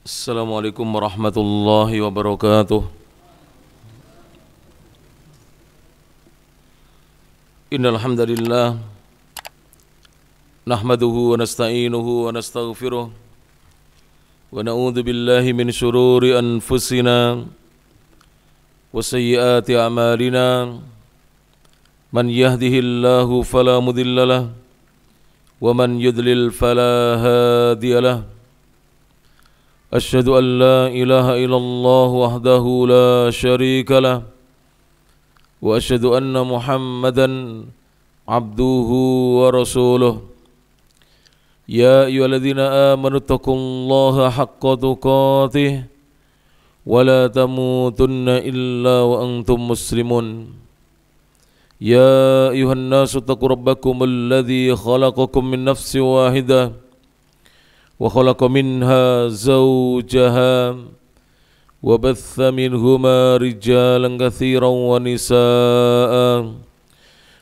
Assalamualaikum warahmatullahi wabarakatuh. Innal hamdalillah nahmaduhu wa nasta'inuhu wa nastaghfiruh wa na'udzu billahi min shururi anfusina wa sayyiati a'malina. Man yahdihillahu fala mudhillalah wa man yudlil fala hadiyalah. Asyhadu an la ilaha illallah wahdahu la syarika lah wa asyhadu anna Muhammadan abduhu wa rasuluh. Ya ayyuhalladzina amanu taqullaha haqqa tuqatih wa la tamutunna illa wa antum muslimun. Ya ayyuhan nasu taqu rabbakumul ladzi khalaqakum min nafsin wahidah وخلق منها زوجها وبث منهما رجالا كثيرا ونساء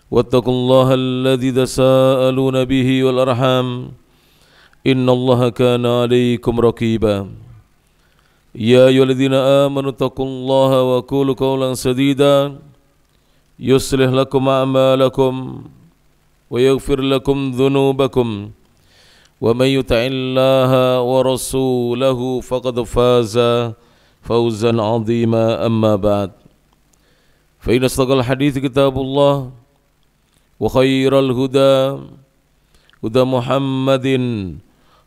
واتقوا الله الذي تساءلون به والأرحام إن الله كان عليكم رقيبا يا أيها الذين آمنوا اتقوا الله وقولوا قولا سديدا يصلح لكم أعمالكم ويغفر لكم ذنوبكم ومن يطع الله ورسوله فقد فاز فوزا عظيما. أما بعد فإن أصدق الحديث كتاب الله وخير الهدى هدى محمد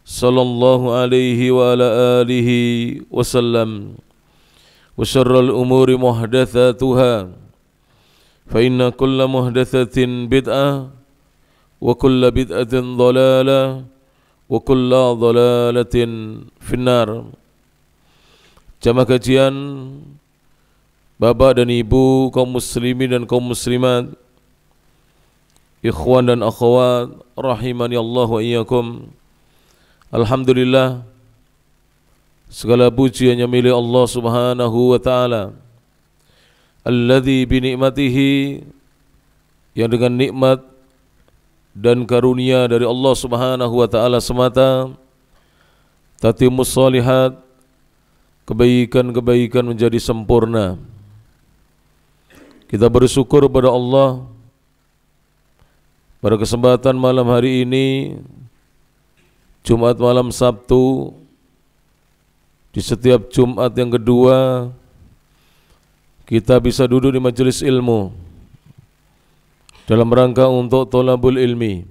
صلى الله عليه وعلى آله وسلم وشر الأمور محدثاتها فإن كل محدثة بدعة وكل بدعة ضلالة wa kullu dhalalatin finnar. Jamaah kajian Bapak dan Ibu, kaum muslimin dan kaum muslimat, ikhwan dan akhwat rahimani Allah wa iyyakum. Alhamdulillah, segala puji hanya milik Allah Subhanahu wa taala, alladzi bi ni'matihi, yang dengan nikmat dan karunia dari Allah Subhanahu wa taala semata tatimmus shalihat, kebaikan-kebaikan menjadi sempurna. Kita bersyukur kepada Allah pada kesempatan malam hari ini, Jumat malam Sabtu, di setiap Jumat yang kedua kita bisa duduk di majelis ilmu dalam rangka untuk thalabul ilmi,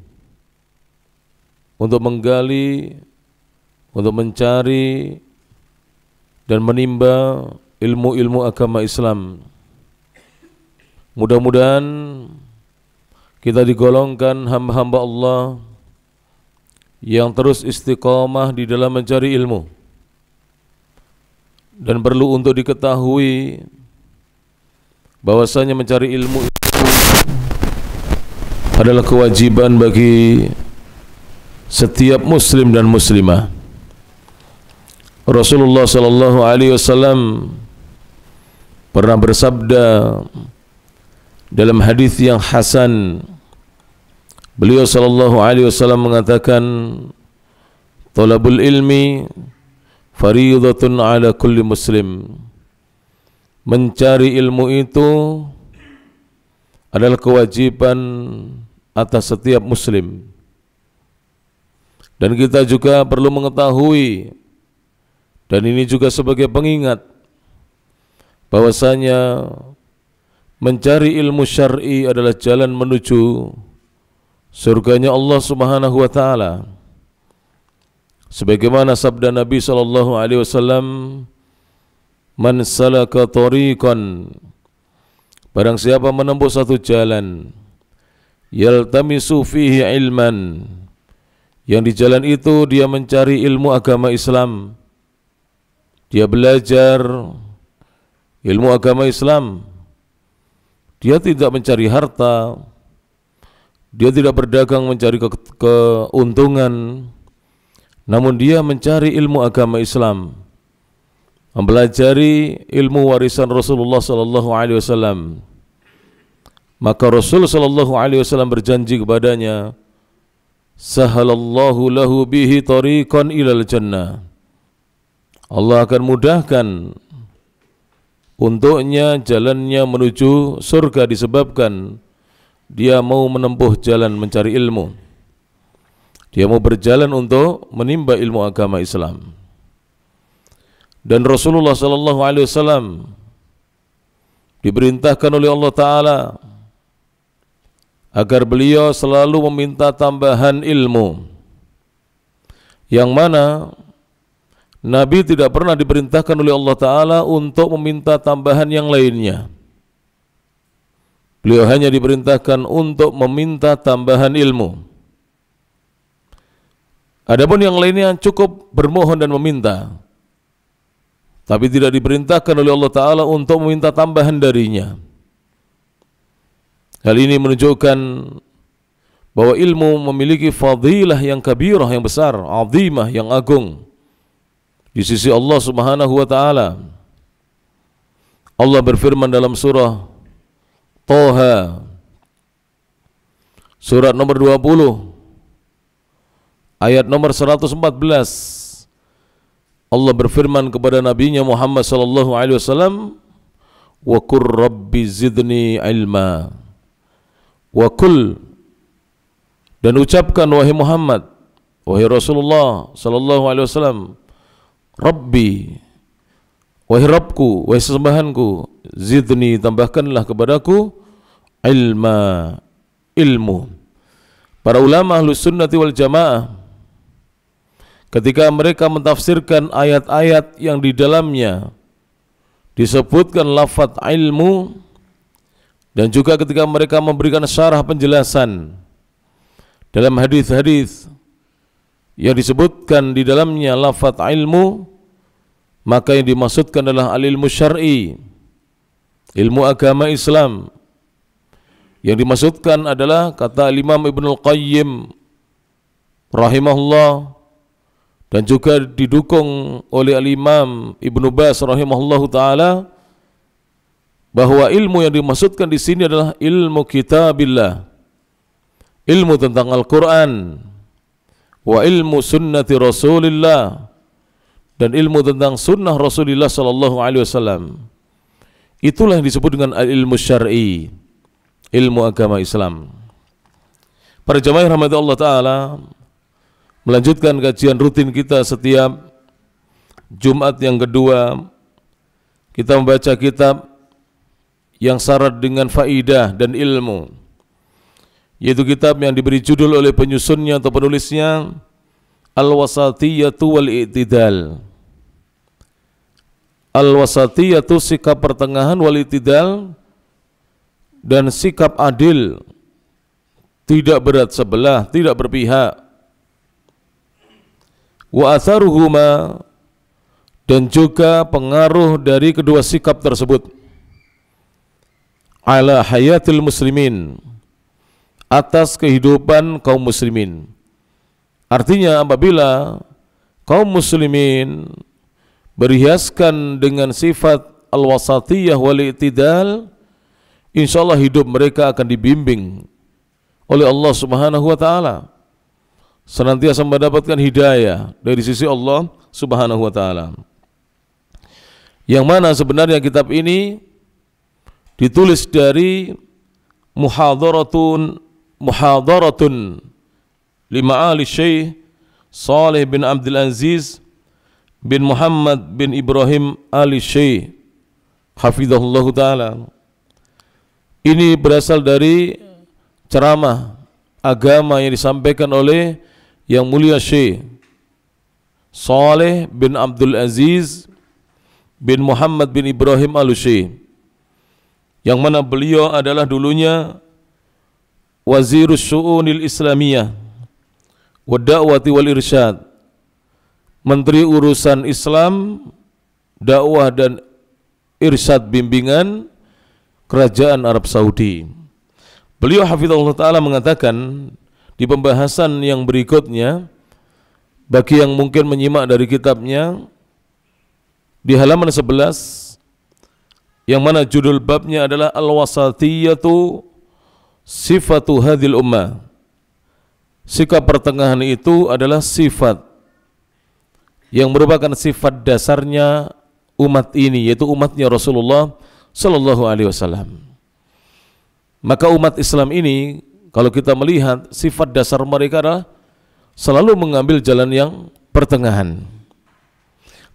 untuk menggali, untuk mencari dan menimba ilmu-ilmu agama Islam. Mudah-mudahan kita digolongkan hamba-hamba Allah yang terus istiqamah di dalam mencari ilmu. Dan perlu untuk diketahui bahwasanya mencari ilmu adalah kewajiban bagi setiap muslim dan muslimah. Rasulullah sallallahu alaihi wasallam pernah bersabda dalam hadis yang hasan. Beliau sallallahu alaihi wasallam mengatakan, "Thalabul ilmi fariidatun ala kulli muslim." Mencari ilmu itu adalah kewajiban atas setiap muslim. Dan kita juga perlu mengetahui, dan ini juga sebagai pengingat, bahwasanya mencari ilmu syar'i adalah jalan menuju surganya Allah Subhanahu wa taala. Sebagaimana sabda Nabi sallallahu alaihi wasallam, "Man salaka tariqan," barang siapa menempuh satu jalan, yaltamisu fihi ilman, yang di jalan itu dia mencari ilmu agama Islam, dia belajar ilmu agama Islam, dia tidak mencari harta, dia tidak berdagang mencari keuntungan, namun dia mencari ilmu agama Islam, mempelajari ilmu warisan Rasulullah sallallahu alaihi wasallam. Maka Rasul sallallahu alaihi wasallam berjanji kepadanya, sahalallahu lahu bihi tariqan ilal jannah. Allah akan mudahkan untuknya jalannya menuju surga disebabkan dia mau menempuh jalan mencari ilmu. Dia mau berjalan untuk menimba ilmu agama Islam. Dan Rasulullah sallallahu alaihi wasallam diperintahkan oleh Allah Ta'ala agar beliau selalu meminta tambahan ilmu, yang mana Nabi tidak pernah diperintahkan oleh Allah Ta'ala untuk meminta tambahan yang lainnya. Beliau hanya diperintahkan untuk meminta tambahan ilmu. Adapun yang lainnya cukup bermohon dan meminta, tapi tidak diperintahkan oleh Allah Ta'ala untuk meminta tambahan darinya. Hal ini menunjukkan bahwa ilmu memiliki fadilah yang kabirah, yang besar, azimah, yang agung di sisi Allah Subhanahu wa Ta'ala. Allah berfirman dalam surah Toha, surat nomor 20, ayat nomor 114. Allah berfirman kepada nabinya Muhammad sallallahu alaihi wasallam, "Wa qur rabbi zidni ilma." Wa qul, dan ucapkan wahai Muhammad, wahai Rasulullah sallallahu alaihi wasallam, Rabbi, wahai Rabbku, wahai sesembahanku, zidni, tambahkanlah kepadaku ilma, ilmu. Para ulama Ahlus Sunnati wal Jamaah ketika mereka mentafsirkan ayat-ayat yang di dalamnya disebutkan lafaz ilmu, dan juga ketika mereka memberikan syarah penjelasan dalam hadis-hadis yang disebutkan di dalamnya lafaz ilmu, maka yang dimaksudkan adalah al-ilmu syar'i, ilmu agama Islam. Yang dimaksudkan adalah kata Imam Ibnul Qayyim rahimahullah, dan juga didukung oleh Al-Imam Ibnu Baz rahimahullahu taala, bahwa ilmu yang dimaksudkan di sini adalah ilmu kitabillah, ilmu tentang Al-Quran, wa ilmu sunnati Rasulillah, dan ilmu tentang sunnah Rasulullah sallallahu alaihi wasallam. Itulah yang disebut dengan ilmu syar'i, ilmu agama Islam. Para jamaah rahmati Allah Ta'ala, melanjutkan kajian rutin kita setiap Jumat yang kedua, kita membaca kitab yang syarat dengan faidah dan ilmu, yaitu kitab yang diberi judul oleh penyusunnya atau penulisnya Al-Wasatiyatu wal-I'tidal. Al-Wasatiyatu, sikap pertengahan, wal-I'tidal, dan sikap adil, tidak berat sebelah, tidak berpihak. Wa atharuhuma, dan juga pengaruh dari kedua sikap tersebut, ala hayatil muslimin, atas kehidupan kaum muslimin. Artinya apabila kaum muslimin berhiaskan dengan sifat al-wasatiyah wal-i'tidal, insyaallah hidup mereka akan dibimbing oleh Allah Subhanahu wa taala, senantiasa mendapatkan hidayah dari sisi Allah Subhanahu wa taala. Yang mana sebenarnya kitab ini ditulis dari muhadaratun lima'ali Syekh Saleh bin Abdul Aziz bin Muhammad bin Ibrahim Ali Syekh hafizahullah ta'ala. Ini berasal dari ceramah agama yang disampaikan oleh Yang Mulia Syekh Saleh bin Abdul Aziz bin Muhammad bin Ibrahim Ali Syekh, yang mana beliau adalah dulunya Wazirus Syu'unil Islamiyah wa Da'wati wal Irsyad, Menteri Urusan Islam, Dakwah dan Irsyad, bimbingan Kerajaan Arab Saudi. Beliau hafizahullah ta'ala mengatakan di pembahasan yang berikutnya, bagi yang mungkin menyimak dari kitabnya, di halaman 11, yang mana judul babnya adalah Al-Wasatiyatu Sifatu Hadhil Ummah. Sikap pertengahan itu adalah sifat yang merupakan sifat dasarnya umat ini, yaitu umatnya Rasulullah Sallallahu Alaihi Wasallam. Maka umat Islam ini, kalau kita melihat sifat dasar mereka adalah selalu mengambil jalan yang pertengahan,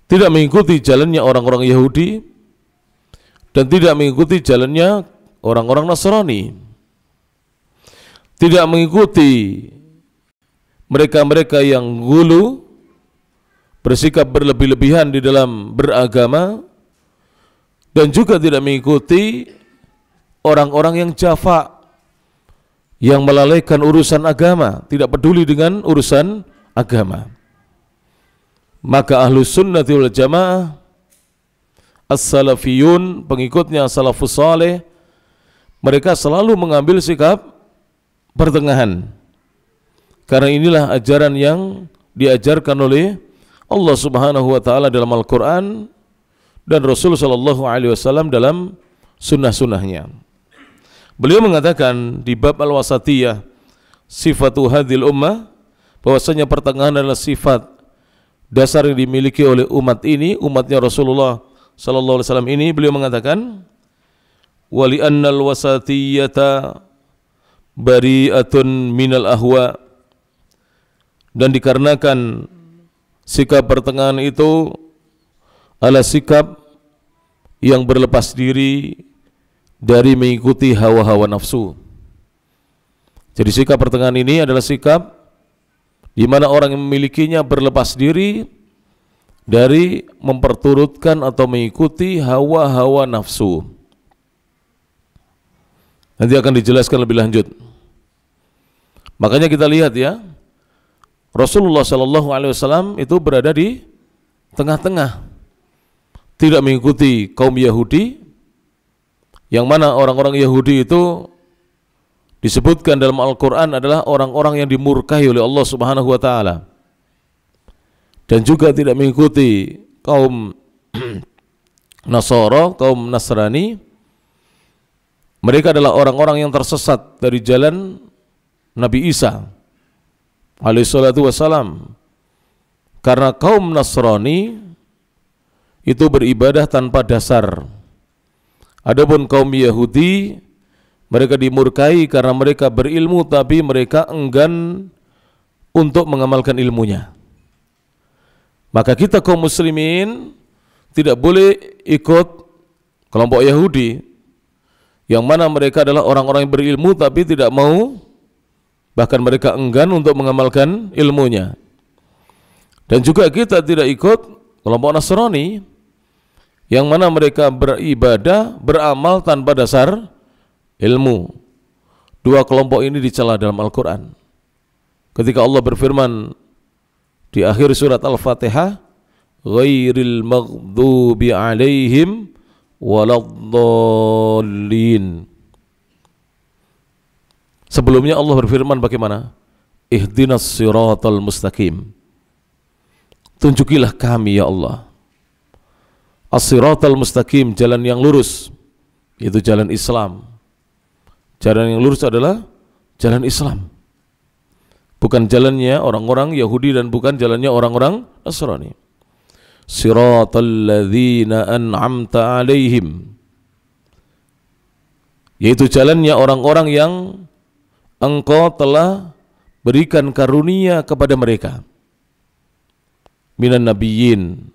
tidak mengikuti jalannya orang-orang Yahudi dan tidak mengikuti jalannya orang-orang Nasrani, tidak mengikuti mereka-mereka yang gulu, bersikap berlebih-lebihan di dalam beragama, dan juga tidak mengikuti orang-orang yang jafa, yang melalaikan urusan agama, tidak peduli dengan urusan agama. Maka Ahlus Sunnati wal Jamaah, As-Salafiyun, pengikutnya Salafus Saleh, mereka selalu mengambil sikap pertengahan, karena inilah ajaran yang diajarkan oleh Allah Subhanahu wa taala dalam Al-Qur'an dan Rasul sallallahu alaihi wasallam dalam sunnah-sunnahnya. Beliau mengatakan di bab Al-Wasatiyah, sifatu hadhil ummah, bahwasanya pertengahan adalah sifat dasar yang dimiliki oleh umat ini, umatnya Rasulullah sallallahu alaihi wasallam ini. Beliau mengatakan, wali annal wasatiyata bari'atun minal ahwa, dan dikarenakan sikap pertengahan itu adalah sikap yang berlepas diri dari mengikuti hawa-hawa nafsu. Jadi sikap pertengahan ini adalah sikap di mana orang yang memilikinya berlepas diri dari memperturutkan atau mengikuti hawa-hawa nafsu. Nanti akan dijelaskan lebih lanjut. Makanya kita lihat ya, Rasulullah Sallallahu Alaihi Wasallam itu berada di tengah-tengah, tidak mengikuti kaum Yahudi, yang mana orang-orang Yahudi itu disebutkan dalam Al-Quran adalah orang-orang yang dimurkai oleh Allah Subhanahu Wa Taala, dan juga tidak mengikuti kaum Nasara, kaum Nasrani. Mereka adalah orang-orang yang tersesat dari jalan Nabi Isa alaihissalatu wassalam, karena kaum Nasrani itu beribadah tanpa dasar. Adapun kaum Yahudi, mereka dimurkai karena mereka berilmu tapi mereka enggan untuk mengamalkan ilmunya. Maka kita kaum muslimin tidak boleh ikut kelompok Yahudi, yang mana mereka adalah orang-orang yang berilmu tapi tidak mau, bahkan mereka enggan untuk mengamalkan ilmunya. Dan juga kita tidak ikut kelompok Nasrani, yang mana mereka beribadah, beramal tanpa dasar ilmu. Dua kelompok ini dicela dalam Al-Quran. Ketika Allah berfirman di akhir surat Al-Fatihah, ghairil maghdubi alaihim waladdallin. Sebelumnya Allah berfirman bagaimana? Ihdinas siratal mustaqim. Tunjukilah kami ya Allah as-siratal mustaqim, jalan yang lurus, yaitu jalan Islam. Jalan yang lurus adalah jalan Islam, bukan jalannya orang-orang Yahudi dan bukan jalannya orang-orang Nasrani. Siratal ladzina an'amta alaihim, yaitu jalannya orang-orang yang Engkau telah berikan karunia kepada mereka, minan nabiyyin,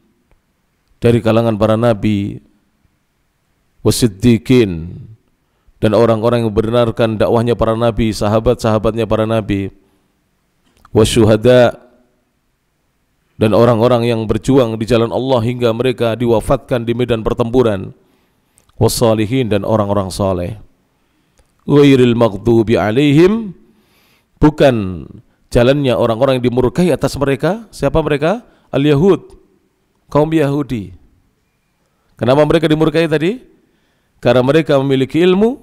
dari kalangan para nabi, wasiddiqin, dan orang-orang yang membenarkan dakwahnya para nabi, sahabat-sahabatnya para nabi, wasyuhada, dan orang-orang yang berjuang di jalan Allah hingga mereka diwafatkan di medan pertempuran, wassalihin, dan orang-orang saleh. Ghairil maghdubi alaihim, bukan jalannya orang-orang yang dimurkai atas mereka. Siapa mereka? Al-Yahud, kaum Yahudi. Kenapa mereka dimurkai tadi? Karena mereka memiliki ilmu,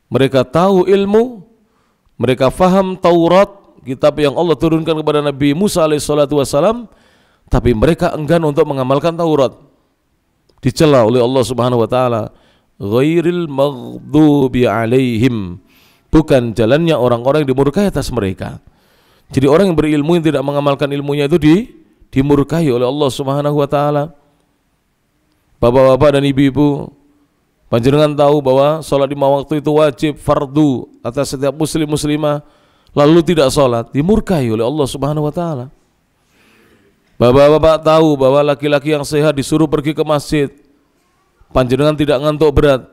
mereka tahu ilmu, mereka faham Taurat, kitab yang Allah turunkan kepada Nabi Musa alaihissalatu wassalam, tapi mereka enggan untuk mengamalkan Taurat. Dicela oleh Allah Subhanahu wa taala, ghairil maghdubi alaihim, bukan jalannya orang-orang yang dimurkai atas mereka. Jadi orang yang berilmu yang tidak mengamalkan ilmunya itu dimurkai oleh Allah Subhanahu wa taala. Bapak-bapak dan ibu-ibu, panjenengan tahu bahwa salat 5 waktu itu wajib fardu atas setiap muslim muslimah, lalu tidak salat dimurkai oleh Allah Subhanahu wa taala. Bapak-bapak tahu bahwa laki-laki yang sehat disuruh pergi ke masjid, panjenengan tidak ngantuk berat,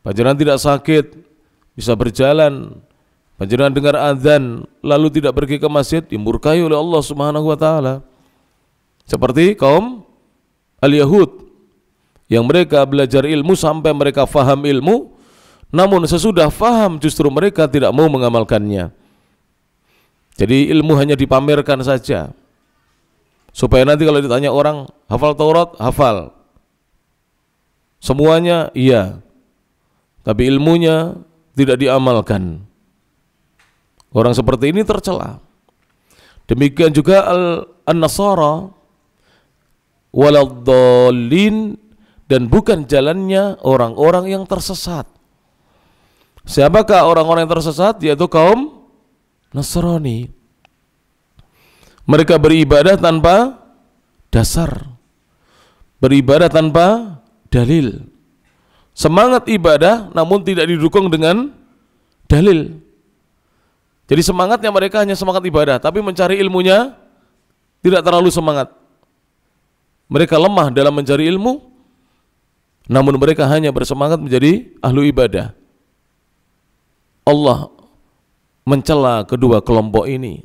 panjenengan tidak sakit, bisa berjalan, panjenengan dengar azan lalu tidak pergi ke masjid, dimurkai oleh Allah Subhanahu wa taala. Seperti kaum al-Yahud yang mereka belajar ilmu sampai mereka faham ilmu, namun sesudah faham justru mereka tidak mau mengamalkannya. Jadi ilmu hanya dipamerkan saja, supaya nanti kalau ditanya orang, hafal Taurat? Hafal. Semuanya iya, tapi ilmunya tidak diamalkan. Orang seperti ini tercela. Demikian juga an-Nasara waladdallin, dan bukan jalannya orang-orang yang tersesat. Siapakah orang-orang yang tersesat? Yaitu kaum Nasrani. Mereka beribadah tanpa dasar, beribadah tanpa dalil, semangat ibadah namun tidak didukung dengan dalil. Jadi semangatnya mereka hanya semangat ibadah, tapi mencari ilmunya tidak terlalu semangat. Mereka lemah dalam mencari ilmu, namun mereka hanya bersemangat menjadi ahlu ibadah. Allah mencela kedua kelompok ini,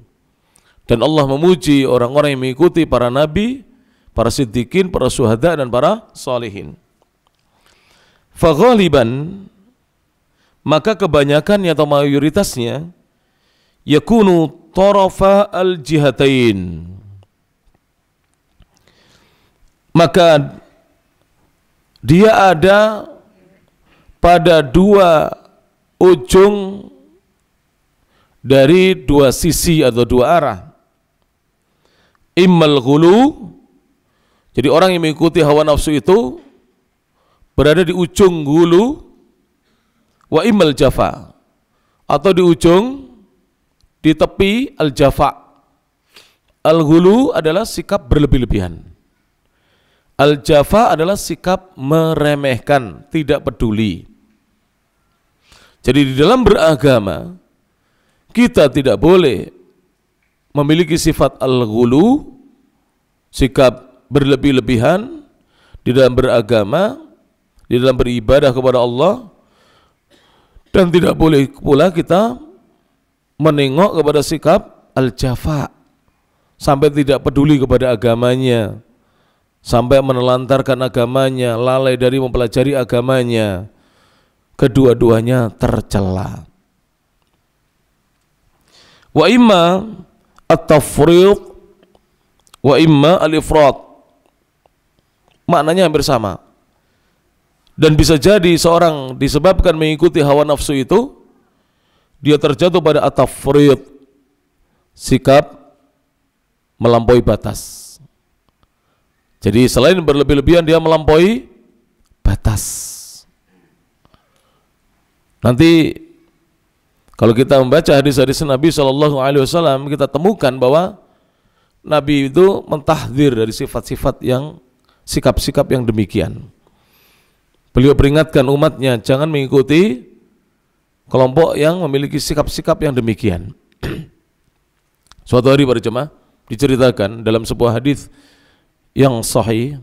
dan Allah memuji orang-orang yang mengikuti para nabi, para siddiqin, para syuhada, dan para salihin. Faghaliban, maka kebanyakannya atau mayoritasnya yakunu tarafa al-jihatain, maka dia ada pada dua ujung dari dua sisi atau dua arah. Immal ghulu, jadi orang yang mengikuti hawa nafsu itu berada di ujung ghulu, wa immal jafa, atau di ujung, di tepi al-jafa. Al-ghulu adalah sikap berlebih-lebihan, al-jafa adalah sikap meremehkan, tidak peduli. Jadi di dalam beragama kita tidak boleh memiliki sifat al-ghulu, sikap berlebih-lebihan di dalam beragama, di dalam beribadah kepada Allah, dan tidak boleh pula kita menengok kepada sikap al-jafa, sampai tidak peduli kepada agamanya, sampai menelantarkan agamanya, lalai dari mempelajari agamanya. Kedua-duanya tercela. Wa imma at-tafriq wa imma al-ifrat, maknanya hampir sama. Dan bisa jadi seorang disebabkan mengikuti hawa nafsu itu, dia terjatuh pada at-tafriq, sikap melampaui batas. Jadi selain berlebih-lebihan, dia melampaui batas. Nanti kalau kita membaca hadis-hadis Nabi SAW, kita temukan bahwa Nabi itu mentahdzir dari sifat-sifat yang, sikap-sikap yang demikian. Beliau peringatkan umatnya jangan mengikuti kelompok yang memiliki sikap-sikap yang demikian. Suatu hari para jemaah diceritakan dalam sebuah hadis yang sahih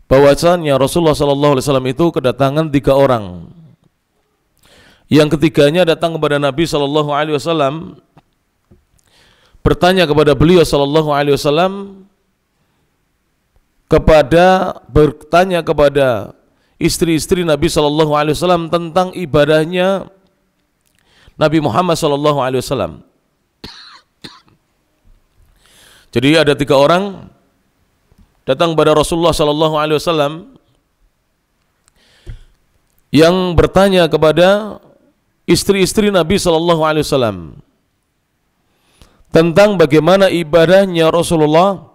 bahwasanya Rasulullah SAW itu kedatangan 3 orang. Yang ketiganya datang kepada Nabi SAW, bertanya kepada beliau SAW, bertanya kepada istri-istri Nabi SAW tentang ibadahnya Nabi Muhammad SAW. Jadi ada 3 orang datang kepada Rasulullah SAW yang bertanya kepada istri-istri Nabi SAW tentang bagaimana ibadahnya Rasulullah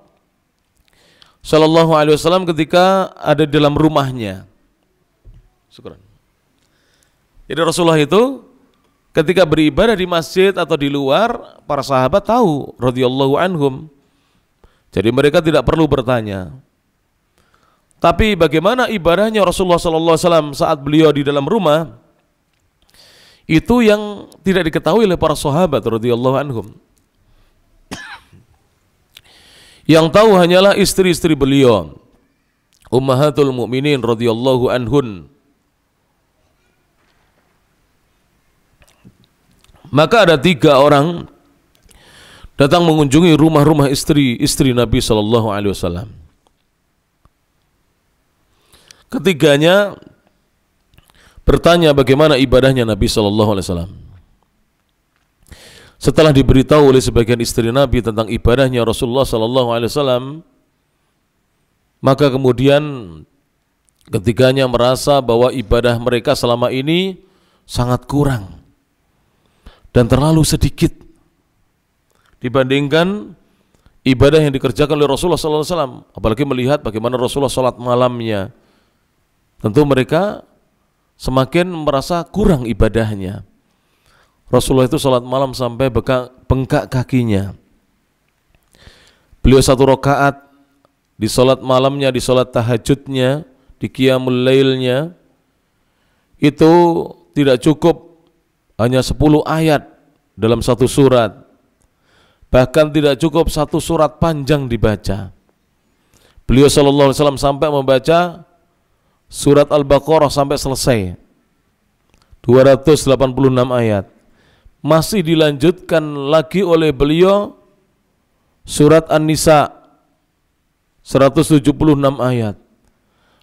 SAW ketika ada di dalam rumahnya. Syukran. Jadi Rasulullah itu ketika beribadah di masjid atau di luar, para sahabat tahu radhiyallahu anhum Jadi mereka tidak perlu bertanya. Tapi bagaimana ibadahnya Rasulullah SAW saat beliau di dalam rumah, itu yang tidak diketahui oleh para sahabat radhiyallahu anhum. Yang tahu hanyalah istri-istri beliau, ummahatul mukminin radhiyallahu anhun. Maka ada 3 orang datang mengunjungi rumah-rumah istri-istri Nabi sallallahu alaihi wasallam. Ketiganya bertanya bagaimana ibadahnya Nabi sallallahu alaihi wasallam. Setelah diberitahu oleh sebagian istri Nabi tentang ibadahnya Rasulullah sallallahu alaihi wasallam, maka kemudian ketiganya merasa bahwa ibadah mereka selama ini sangat kurang dan terlalu sedikit dibandingkan ibadah yang dikerjakan oleh Rasulullah sallallahu alaihi wasallam. Apalagi melihat bagaimana Rasulullah salat malamnya, tentu mereka semakin merasa kurang ibadahnya. Rasulullah itu salat malam sampai bengkak kakinya. Beliau 1 rakaat di salat malamnya, di salat tahajudnya, di qiyamul lailnya, itu tidak cukup hanya 10 ayat dalam 1 surat. Bahkan tidak cukup 1 surat panjang dibaca. Beliau sallallahu alaihi wasallam sampai membaca surat Al-Baqarah sampai selesai, 286 ayat. Masih dilanjutkan lagi oleh beliau surat An-Nisa 176 ayat.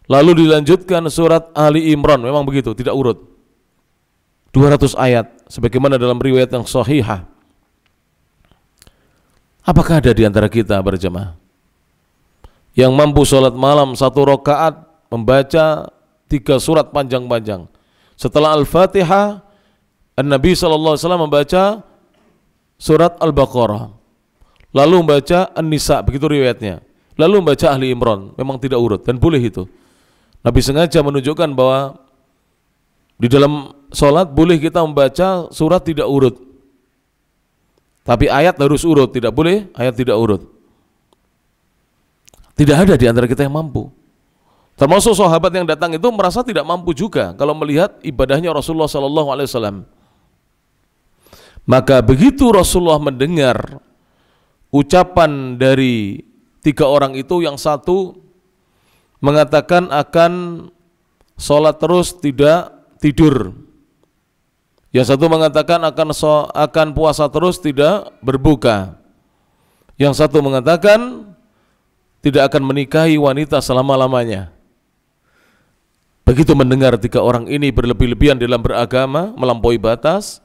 Lalu dilanjutkan surat Ali Imran, memang begitu, tidak urut, 200 ayat sebagaimana dalam riwayat yang sahihah. Apakah ada di antara kita berjamaah yang mampu sholat malam 1 rakaat membaca 3 surat panjang-panjang? Setelah Al-Fatihah, Nabi SAW membaca surat Al-Baqarah, lalu membaca An-Nisa, begitu riwayatnya, lalu membaca Ali Imran. Memang tidak urut dan boleh itu. Nabi sengaja menunjukkan bahwa di dalam sholat boleh kita membaca surat tidak urut, tapi ayat harus urut, tidak boleh ayat tidak urut. Tidak ada di antara kita yang mampu. Termasuk sahabat yang datang itu merasa tidak mampu juga kalau melihat ibadahnya Rasulullah SAW. Maka begitu Rasulullah mendengar ucapan dari 3 orang itu, yang satu mengatakan akan sholat terus tidak tidur, yang satu mengatakan akan puasa terus tidak berbuka, yang satu mengatakan tidak akan menikahi wanita selama-lamanya. Begitu mendengar 3 orang ini berlebih-lebihan dalam beragama, melampaui batas,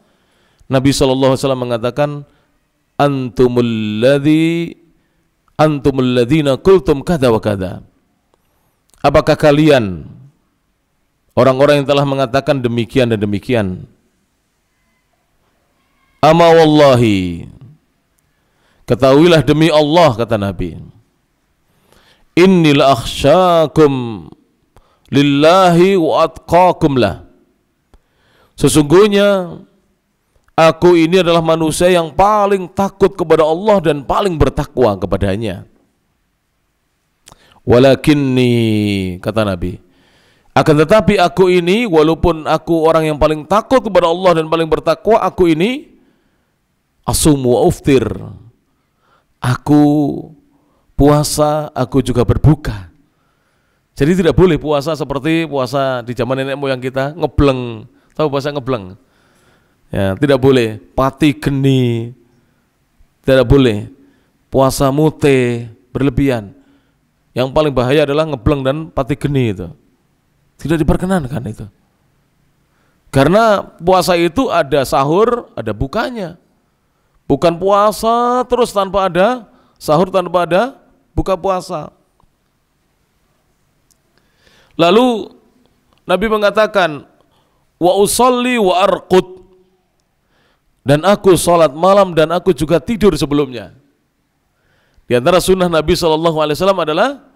Nabi SAW mengatakan, antumul ladzina qultum kada wa kada. Apakah kalian orang-orang yang telah mengatakan demikian dan demikian? Ama wallahi, ketahuilah demi Allah, kata Nabi, inni la akhsyakum lillahi wa atqakum lah. Sesungguhnya aku ini adalah manusia yang paling takut kepada Allah dan paling bertakwa kepadanya. Walakinni, kata Nabi, akan tetapi aku ini, walaupun aku orang yang paling takut kepada Allah dan paling bertakwa, aku ini asumu wa uftir. Aku puasa, aku juga berbuka. Jadi tidak boleh puasa seperti puasa di zaman nenek moyang kita, ngebleng. Tahu puasa ngebleng? Ya, tidak boleh pati geni, tidak boleh puasa mute berlebihan. Yang paling bahaya adalah ngebleng dan pati geni itu. Tidak diperkenankan itu. Karena puasa itu ada sahur, ada bukanya. Bukan puasa terus tanpa ada sahur, tanpa ada buka puasa. Lalu Nabi mengatakan, wa usolli wa arqud, dan aku sholat malam dan aku juga tidur sebelumnya. Di antara sunnah Nabi SAW adalah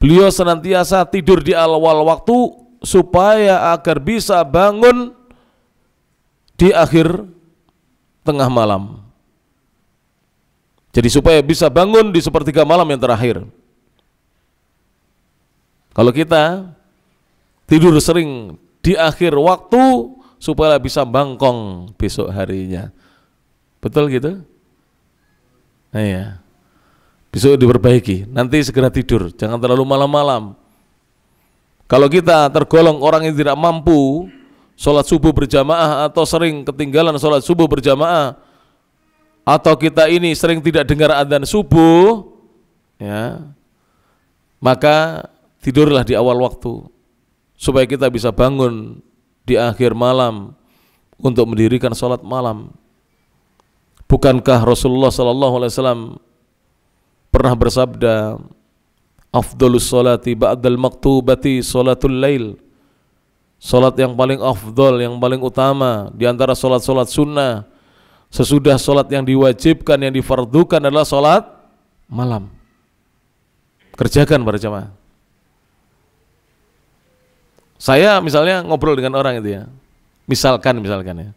beliau senantiasa tidur di awal waktu supaya agar bisa bangun di akhir tengah malam. Jadi supaya bisa bangun di sepertiga malam yang terakhir. Kalau kita tidur sering di akhir waktu supaya bisa bangkong besok harinya. Betul gitu? Nah ya. Besok diperbaiki, nanti segera tidur, jangan terlalu malam-malam. Kalau kita tergolong orang yang tidak mampu sholat subuh berjamaah atau sering ketinggalan sholat subuh berjamaah, atau kita ini sering tidak dengar adzan subuh, ya, maka tidurlah di awal waktu supaya kita bisa bangun di akhir malam untuk mendirikan sholat malam. Bukankah Rasulullah SAW pernah bersabda, afdhalus sholati ba'dal maktubati sholatul lail. Sholat yang paling afdal, yang paling utama di antara sholat-sholat sunnah sesudah sholat yang diwajibkan, yang difardukan adalah sholat malam. Kerjakan para jamaah. Saya misalnya ngobrol dengan orang itu ya, misalkan ya,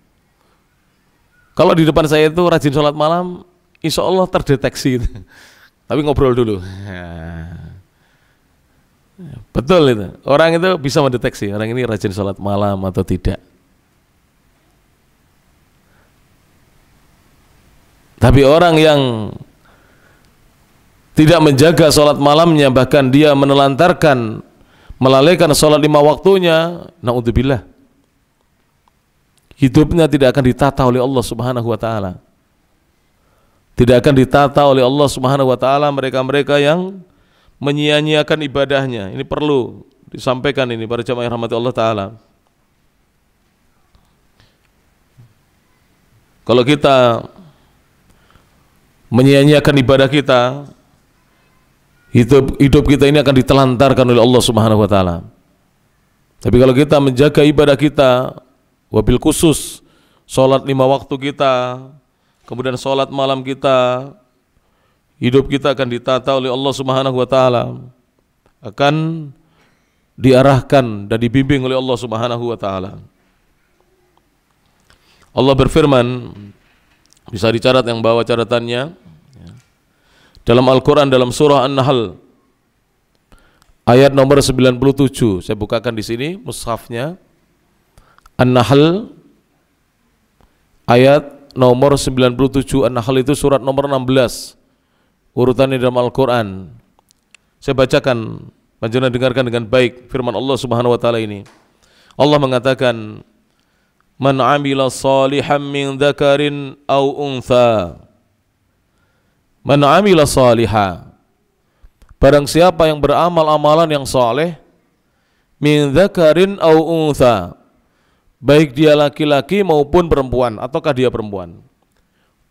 kalau di depan saya itu rajin sholat malam, insya Allah terdeteksi itu. Tapi ngobrol dulu. Betul itu. Orang itu bisa mendeteksi orang ini rajin sholat malam atau tidak. Tapi orang yang tidak menjaga sholat malamnya, bahkan dia menelantarkan, melalaikan sholat 5 waktunya, naudzubillah, hidupnya tidak akan ditata oleh Allah Subhanahu wa ta'ala. Tidak akan ditata oleh Allah Subhanahu wa ta'ala mereka-mereka yang menyia-nyiakan ibadahnya. Ini perlu disampaikan ini para jamaah yang rahmati Allah ta'ala. Kalau kita menyia-nyiakan ibadah kita, hidup kita ini akan ditelantarkan oleh Allah Subhanahu wa ta'ala. Tapi kalau kita menjaga ibadah kita, wabil khusus sholat 5 waktu kita, kemudian sholat malam kita, hidup kita akan ditata oleh Allah Subhanahu wa ta'ala, akan diarahkan dan dibimbing oleh Allah Subhanahu wa ta'ala. Allah berfirman, bisa dicatat yang bawa catatannya, dalam Al-Quran, dalam surah An-Nahl ayat nomor 97. Saya bukakan di sini mushafnya. An-Nahl ayat nomor 97. An-Nahl itu surat nomor 16 urutannya dalam Al-Quran. Saya bacakan, panjenengan dengarkan dengan baik firman Allah Subhanahu wa ta'ala ini. Allah mengatakan, man amila salihan min dzakarin aw untha. Man amila salihah, barang siapa yang beramal amalan yang saleh, min dzakarin aw untha, baik dia laki-laki maupun perempuan, ataukah dia perempuan,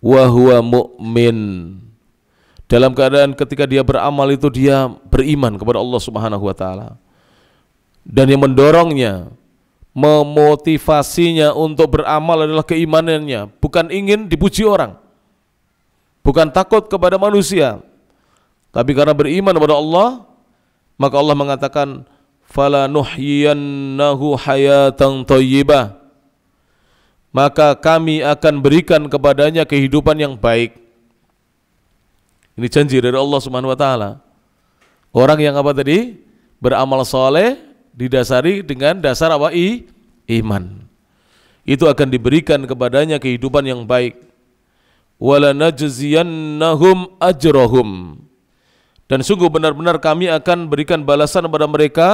wa huwa mu'min, dalam keadaan ketika dia beramal itu dia beriman kepada Allah Subhanahu wa ta'ala, dan yang mendorongnya, memotivasinya untuk beramal adalah keimanannya, bukan ingin dipuji orang, bukan takut kepada manusia, tapi karena beriman kepada Allah, maka Allah mengatakan, fala nuhyiyannahu hayatan thayyibah, maka kami akan berikan kepadanya kehidupan yang baik. Ini janji dari Allah Subhanahu wa ta'ala. Orang yang apa tadi? Beramal saleh didasari dengan dasar apa? Iman. Itu akan diberikan kepadanya kehidupan yang baik. Wala najziyannahum ajrahum, dan sungguh benar-benar kami akan berikan balasan kepada mereka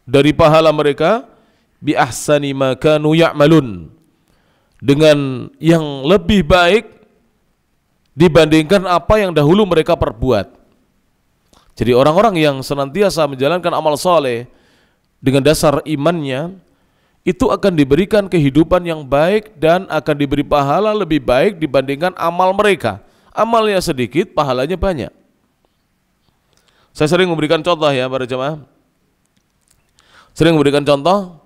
dari pahala mereka bi ahsani ma kanu ya'malun, dengan yang lebih baik dibandingkan apa yang dahulu mereka perbuat. Jadi orang-orang yang senantiasa menjalankan amal saleh dengan dasar imannya, itu akan diberikan kehidupan yang baik dan akan diberi pahala lebih baik dibandingkan amal mereka. Amalnya sedikit, pahalanya banyak. Saya sering memberikan contoh ya para jemaah. Sering memberikan contoh.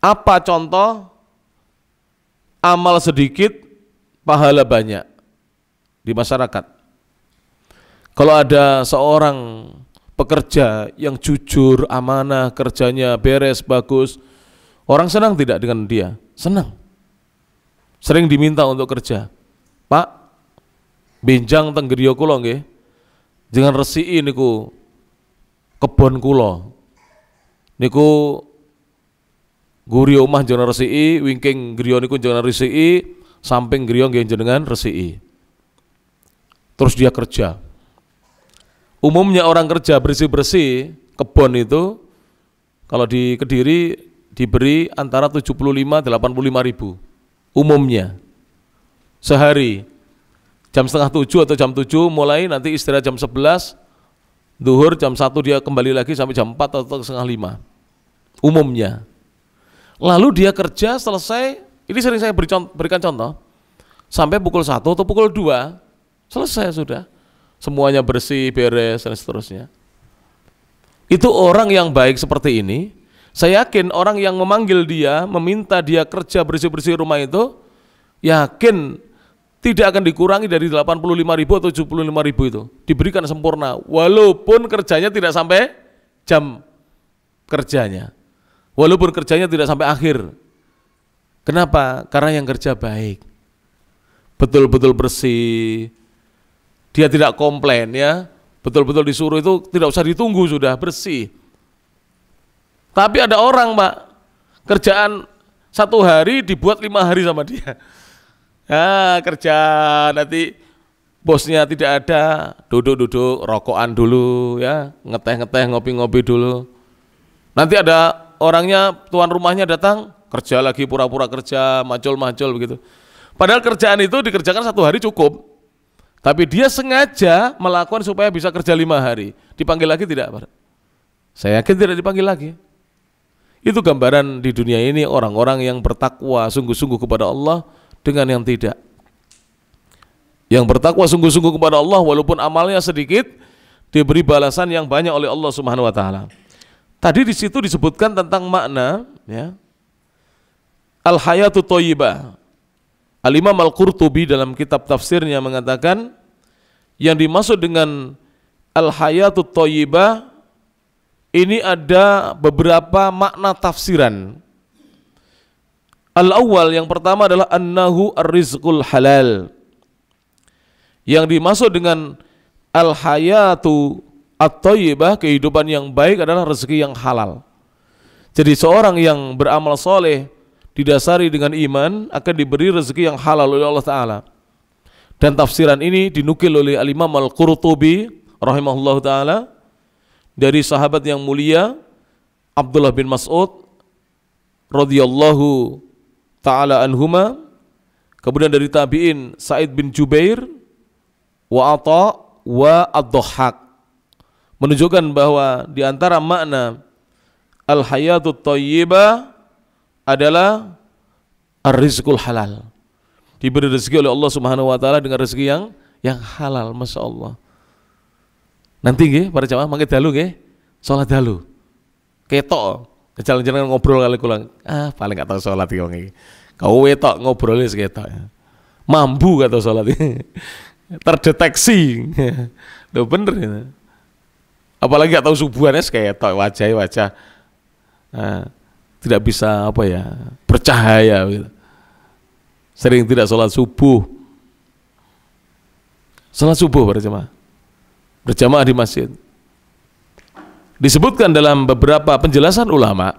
Apa contoh amal sedikit, pahala banyak di masyarakat? Kalau ada seorang pekerja yang jujur, amanah, kerjanya beres, bagus, orang senang tidak dengan dia? Senang. Sering diminta untuk kerja. Pak, benjang teng griya kula nggih. Jangan resiki niku kebon kula. Niku guri omah jangan resiki, wingking griya niku jangan resiki, samping griya nggih jenengan resiki. Terus dia kerja. Umumnya orang kerja bersih-bersih kebon itu kalau di Kediri diberi antara 75-85 ribu umumnya sehari, jam setengah 7 atau jam 7 mulai, nanti istirahat jam 11, duhur jam 1 dia kembali lagi sampai jam 4 atau setengah 5 umumnya. Lalu dia kerja selesai, ini sering saya berikan contoh, sampai pukul 1 atau pukul 2 selesai sudah, semuanya bersih, beres dan seterusnya. Itu orang yang baik seperti ini. Saya yakin orang yang memanggil dia, meminta dia kerja bersih-bersih rumah itu, yakin tidak akan dikurangi dari 85.000 atau 75.000 itu. Diberikan sempurna, walaupun kerjanya tidak sampai jam kerjanya. Walaupun kerjanya tidak sampai akhir. Kenapa? Karena yang kerja baik. Betul-betul bersih. Dia tidak komplain ya. Betul-betul disuruh itu tidak usah ditunggu, sudah bersih. Tapi ada orang Pak, kerjaan 1 hari dibuat 5 hari sama dia. Kerja nanti bosnya tidak ada, duduk-duduk, rokokan dulu ya, ngeteh-ngeteh, ngopi-ngopi dulu. Nanti ada orangnya, tuan rumahnya datang, kerja lagi, pura-pura kerja, macul-macul begitu. Padahal kerjaan itu dikerjakan 1 hari cukup. Tapi dia sengaja melakukan supaya bisa kerja 5 hari. Dipanggil lagi tidak Pak? Saya yakin tidak dipanggil lagi. Itu gambaran di dunia ini orang-orang yang bertakwa sungguh-sungguh kepada Allah dengan yang tidak. Yang bertakwa sungguh-sungguh kepada Allah walaupun amalnya sedikit, diberi balasan yang banyak oleh Allah Subhanahu wa taala. Tadi di situ disebutkan tentang makna ya. Al-hayatu thayyibah. Al-Imam Al-Qurtubi dalam kitab tafsirnya mengatakan yang dimaksud dengan al-hayatu thayyibah ini ada beberapa makna tafsiran. Al-awwal, yang pertama adalah annahu ar-rizqul halal. Yang dimaksud dengan al-hayatu at-thayyibah, kehidupan yang baik, adalah rezeki yang halal. Jadi seorang yang beramal soleh didasari dengan iman akan diberi rezeki yang halal oleh Allah Ta'ala. Dan tafsiran ini dinukil oleh Al-Imam Al-Qurtubi rahimahullah ta'ala dari sahabat yang mulia Abdullah bin Mas'ud radhiyallahu ta'ala anhuma, kemudian dari tabi'in Sa'id bin Jubair wa Atha wa Ad-Dhahhak, menunjukkan bahwa di antara makna al-hayatut thayyibah adalah ar-rizqul halal, diberi rezeki oleh Allah Subhanahu wa taala dengan rezeki yang halal. Masya Allah. Nanti nggih para jamaah mangke dalu nggih, salat dalu. Ketok, jalan-jalan ngobrol kali kula. Paling gak tahu salat iki wong iki. Kau wetok ngobrol wis ketok. Mambu gak tahu salat iki. Terdeteksi. Loh bener ya. Apalagi gak tahu subuhannya ketok, wajah. Tidak bisa bercahaya gitu. Sering tidak salat subuh. Salat subuh para jamaah berjamaah di masjid. Disebutkan dalam beberapa penjelasan ulama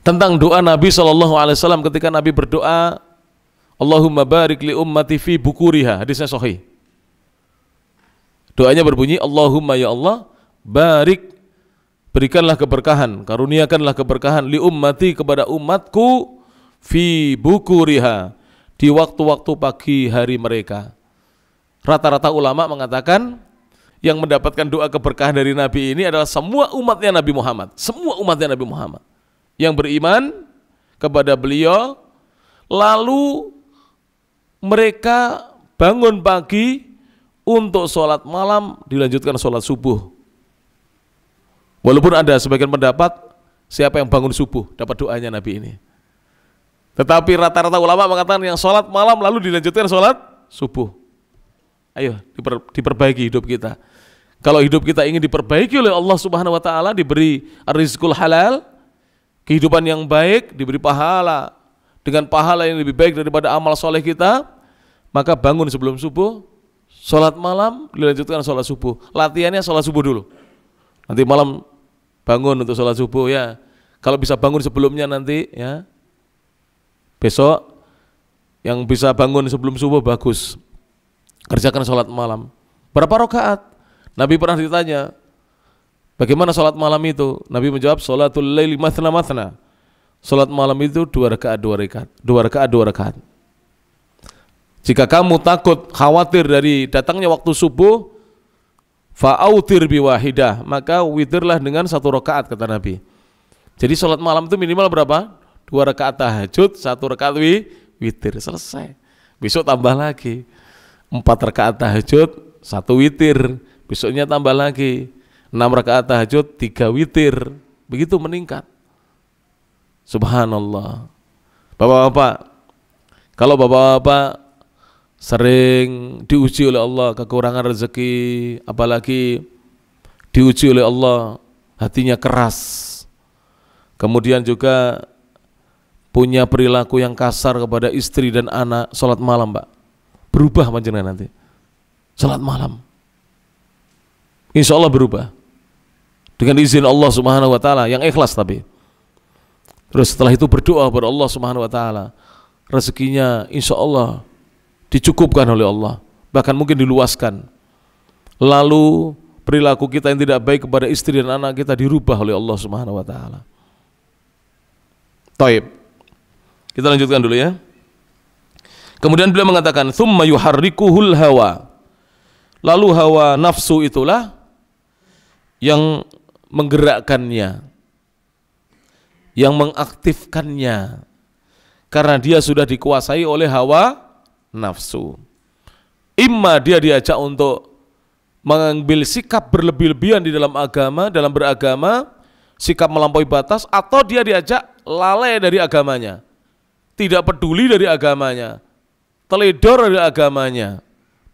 tentang doa Nabi SAW ketika Nabi berdoa, Allahumma barik li ummati fi bukuriha, hadisnya sahih. Doanya berbunyi, Allahumma ya Allah, barik, berikanlah keberkahan, karuniakanlah keberkahan li ummati, kepada umatku, fi bukuriha, di waktu-waktu pagi hari mereka. Rata-rata ulama mengatakan yang mendapatkan doa keberkahan dari Nabi ini adalah semua umatnya Nabi Muhammad. Semua umatnya Nabi Muhammad yang beriman kepada beliau, lalu mereka bangun pagi untuk sholat malam, dilanjutkan sholat subuh. Walaupun ada sebagian pendapat siapa yang bangun subuh dapat doanya Nabi ini, tetapi rata-rata ulama mengatakan yang sholat malam lalu dilanjutkan sholat subuh. Ayo diperbaiki hidup kita. Kalau hidup kita ingin diperbaiki oleh Allah Subhanahu wa taala, diberi rizqul halal, kehidupan yang baik, diberi pahala dengan pahala yang lebih baik daripada amal soleh kita, maka bangun sebelum subuh, sholat malam dilanjutkan sholat subuh. Latihannya sholat subuh dulu. Nanti malam bangun untuk sholat subuh ya. Kalau bisa bangun sebelumnya nanti ya. Besok yang bisa bangun sebelum subuh bagus. Kerjakan sholat malam. Berapa rakaat? Nabi pernah ditanya, bagaimana sholat malam itu? Nabi menjawab, sholatul laili mathna mathna. Sholat malam itu 2 rakaat 2 rakaat. 2 rakaat 2 rakaat. Jika kamu takut, khawatir dari datangnya waktu subuh, fa'autir biwahidah, maka witirlah dengan 1 rakaat kata Nabi. Jadi sholat malam itu minimal berapa? 2 rakaat tahajud, 1 rakaat witir, selesai. Besok tambah lagi 4 rakaat tahajud, 1 witir, besoknya tambah lagi 6 rakaat tahajud, 3 witir, begitu meningkat. Subhanallah. Bapak-bapak, kalau bapak-bapak sering diuji oleh Allah kekurangan rezeki, apalagi diuji oleh Allah hatinya keras, kemudian juga punya perilaku yang kasar kepada istri dan anak, sholat malam Pak, berubah panjenengan nanti. Sholat malam insya Allah berubah dengan izin Allah Subhanahu wa ta'ala, yang ikhlas tapi. Terus setelah itu berdoa kepada Allah Subhanahu wa ta'ala, rezekinya insya Allah dicukupkan oleh Allah, bahkan mungkin diluaskan. Lalu perilaku kita yang tidak baik kepada istri dan anak kita dirubah oleh Allah Subhanahu wa ta'ala. Taib. Kita lanjutkan dulu ya. Kemudian beliau mengatakan, "Tsumma yuharrikuhul hawa." Lalu hawa nafsu itulah yang menggerakkannya, yang mengaktifkannya, karena dia sudah dikuasai oleh hawa nafsu. Imma dia diajak untuk mengambil sikap berlebih-lebihan di dalam agama, dalam beragama, sikap melampaui batas, atau dia diajak lalai dari agamanya, tidak peduli dari agamanya, teledor dari agamanya,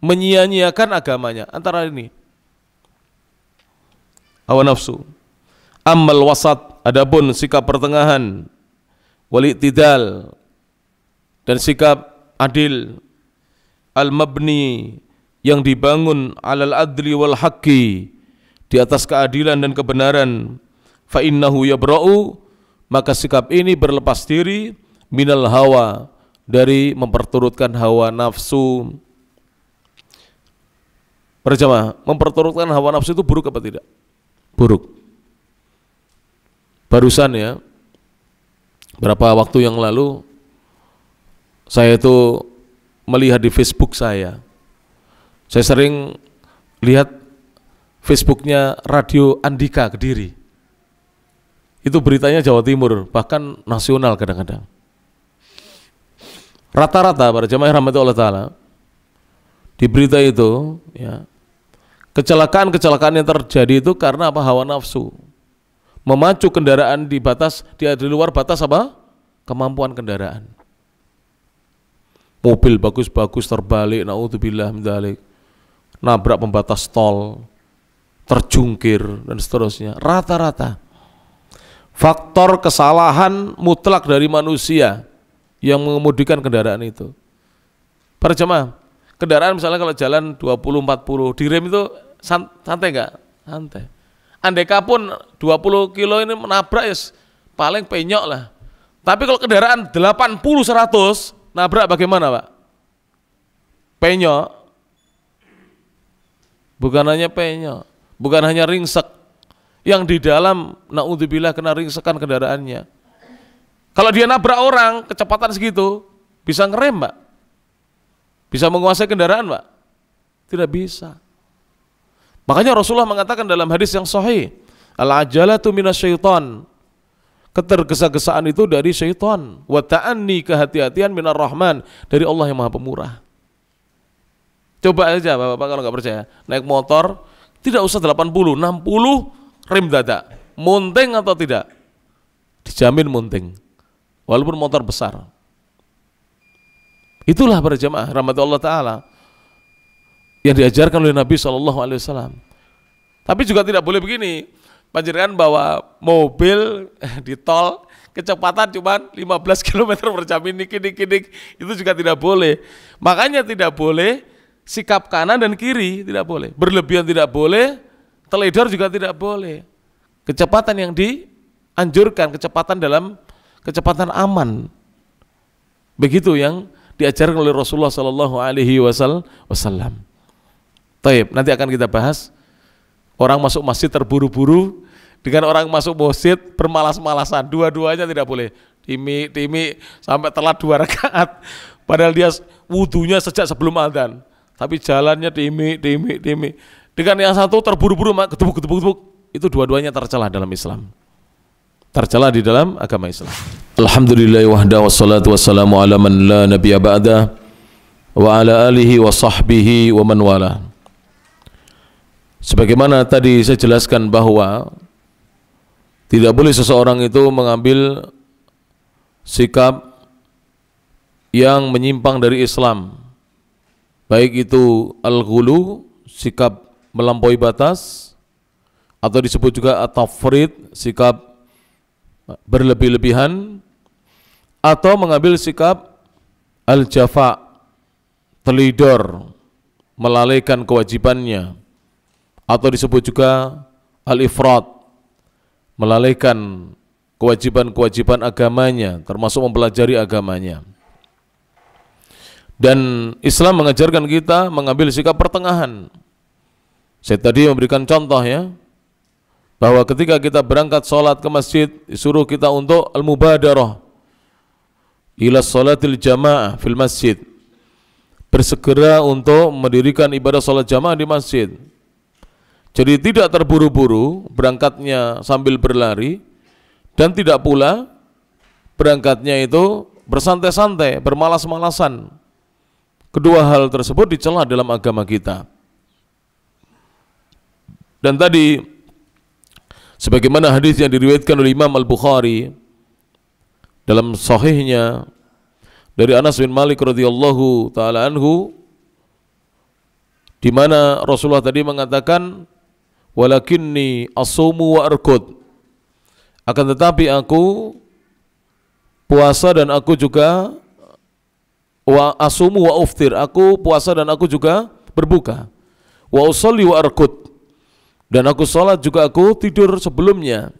menyia-nyiakan agamanya. Antara ini hawa nafsu. Ammal wasat, adapun sikap pertengahan, wali'tidal, dan sikap adil, al-mabni, yang dibangun alal adli wal haqqi, di atas keadilan dan kebenaran, fa innahu yabra'u, maka sikap ini berlepas diri minal hawa, dari memperturutkan hawa nafsu. Berjamaah, memperturutkan hawa nafsu itu buruk apa tidak? Buruk. Barusan ya, berapa waktu yang lalu saya itu melihat di Facebook saya sering lihat Facebooknya Radio Andika Kediri. Itu beritanya Jawa Timur, bahkan nasional kadang-kadang. Rata-rata para jamaah rahmati Allah Ta'ala, di berita itu ya, kecelakaan-kecelakaan yang terjadi itu karena apa? Hawa nafsu. Memacu kendaraan di luar batas apa? Kemampuan kendaraan. Mobil bagus-bagus terbalik, naudzubillah min dzalik, nabrak pembatas tol, terjungkir dan seterusnya. Rata-rata faktor kesalahan mutlak dari manusia yang mengemudikan kendaraan itu. Para jemaah, kendaraan misalnya kalau jalan 20-40, direm itu santai enggak? Santai. Andeka pun 20 kilo ini menabrak ya paling penyok lah. Tapi kalau kendaraan 80-100 nabrak bagaimana Pak? Penyok. Bukan hanya penyok, bukan hanya ringsek, yang di dalam naudzubillah kena ringsekan kendaraannya. Kalau dia nabrak orang kecepatan segitu, bisa ngerem Pak? Bisa menguasai kendaraan Pak? Tidak bisa. Makanya Rasulullah mengatakan dalam hadis yang sahih, al-ajalatu minasyaiton, ketergesa-gesaan itu dari syaitan, wa ta'anni, kehati-hatian minar rahman, dari Allah yang Maha Pemurah. Coba aja Bapak kalau nggak percaya, naik motor tidak usah 80, 60 rem dadak, munting atau tidak? Dijamin munting, walaupun motor besar. Itulah para jamaah rahmat Allah Ta'ala yang diajarkan oleh Nabi SAW. Tapi juga tidak boleh begini, panjenengan bawa mobil di tol kecepatan cuma 15 km per jam, ini itu juga tidak boleh. Makanya tidak boleh sikap kanan dan kiri tidak boleh, berlebihan tidak boleh, teledor juga tidak boleh. Kecepatan yang dianjurkan, kecepatan aman. Begitu yang diajarkan oleh Rasulullah sallallahu alaihi wasallam. Taib, nanti akan kita bahas orang masuk masjid terburu-buru dengan orang masuk masjid bermalas-malasan, dua-duanya tidak boleh. Timi sampai telat 2 rakaat, padahal dia wudunya sejak sebelum adzan, tapi jalannya timi. Dengan yang satu terburu-buru gedebuk, itu dua-duanya tercela dalam Islam. Tercela di dalam agama Islam. Alhamdulillah wahda wassalatu wassalamu ala man la nabiyya ba'da wa ala alihi wa sahbihi wa man wala. Sebagaimana tadi saya jelaskan bahwa tidak boleh seseorang itu mengambil sikap yang menyimpang dari Islam, baik itu al-ghulu, sikap melampaui batas, atau disebut juga at-tafrid, sikap berlebih-lebihan, atau mengambil sikap al-jafa, telidor, melalaikan kewajibannya, atau disebut juga al-ifrat, melalaikan kewajiban-kewajiban agamanya, termasuk mempelajari agamanya. Dan Islam mengajarkan kita mengambil sikap pertengahan. Saya tadi memberikan contoh ya, bahwa ketika kita berangkat sholat ke masjid, disuruh kita untuk al-mubadarah ila sholatil jamaah fil masjid, bersegera untuk mendirikan ibadah sholat jamaah di masjid. Jadi tidak terburu-buru berangkatnya sambil berlari, dan tidak pula berangkatnya itu bersantai-santai, bermalas-malasan. Kedua hal tersebut dicela dalam agama kita. Dan tadi sebagaimana hadis yang diriwayatkan oleh Imam Al-Bukhari dalam sahihnya dari Anas bin Malik radhiyallahu taala anhu, di mana Rasulullah tadi mengatakan walakinni asumu wa arkud, akan tetapi aku puasa dan aku juga wa asumu wa uftir, aku puasa dan aku juga berbuka, wa usolli wa arkud, dan aku salat juga aku tidur sebelumnya,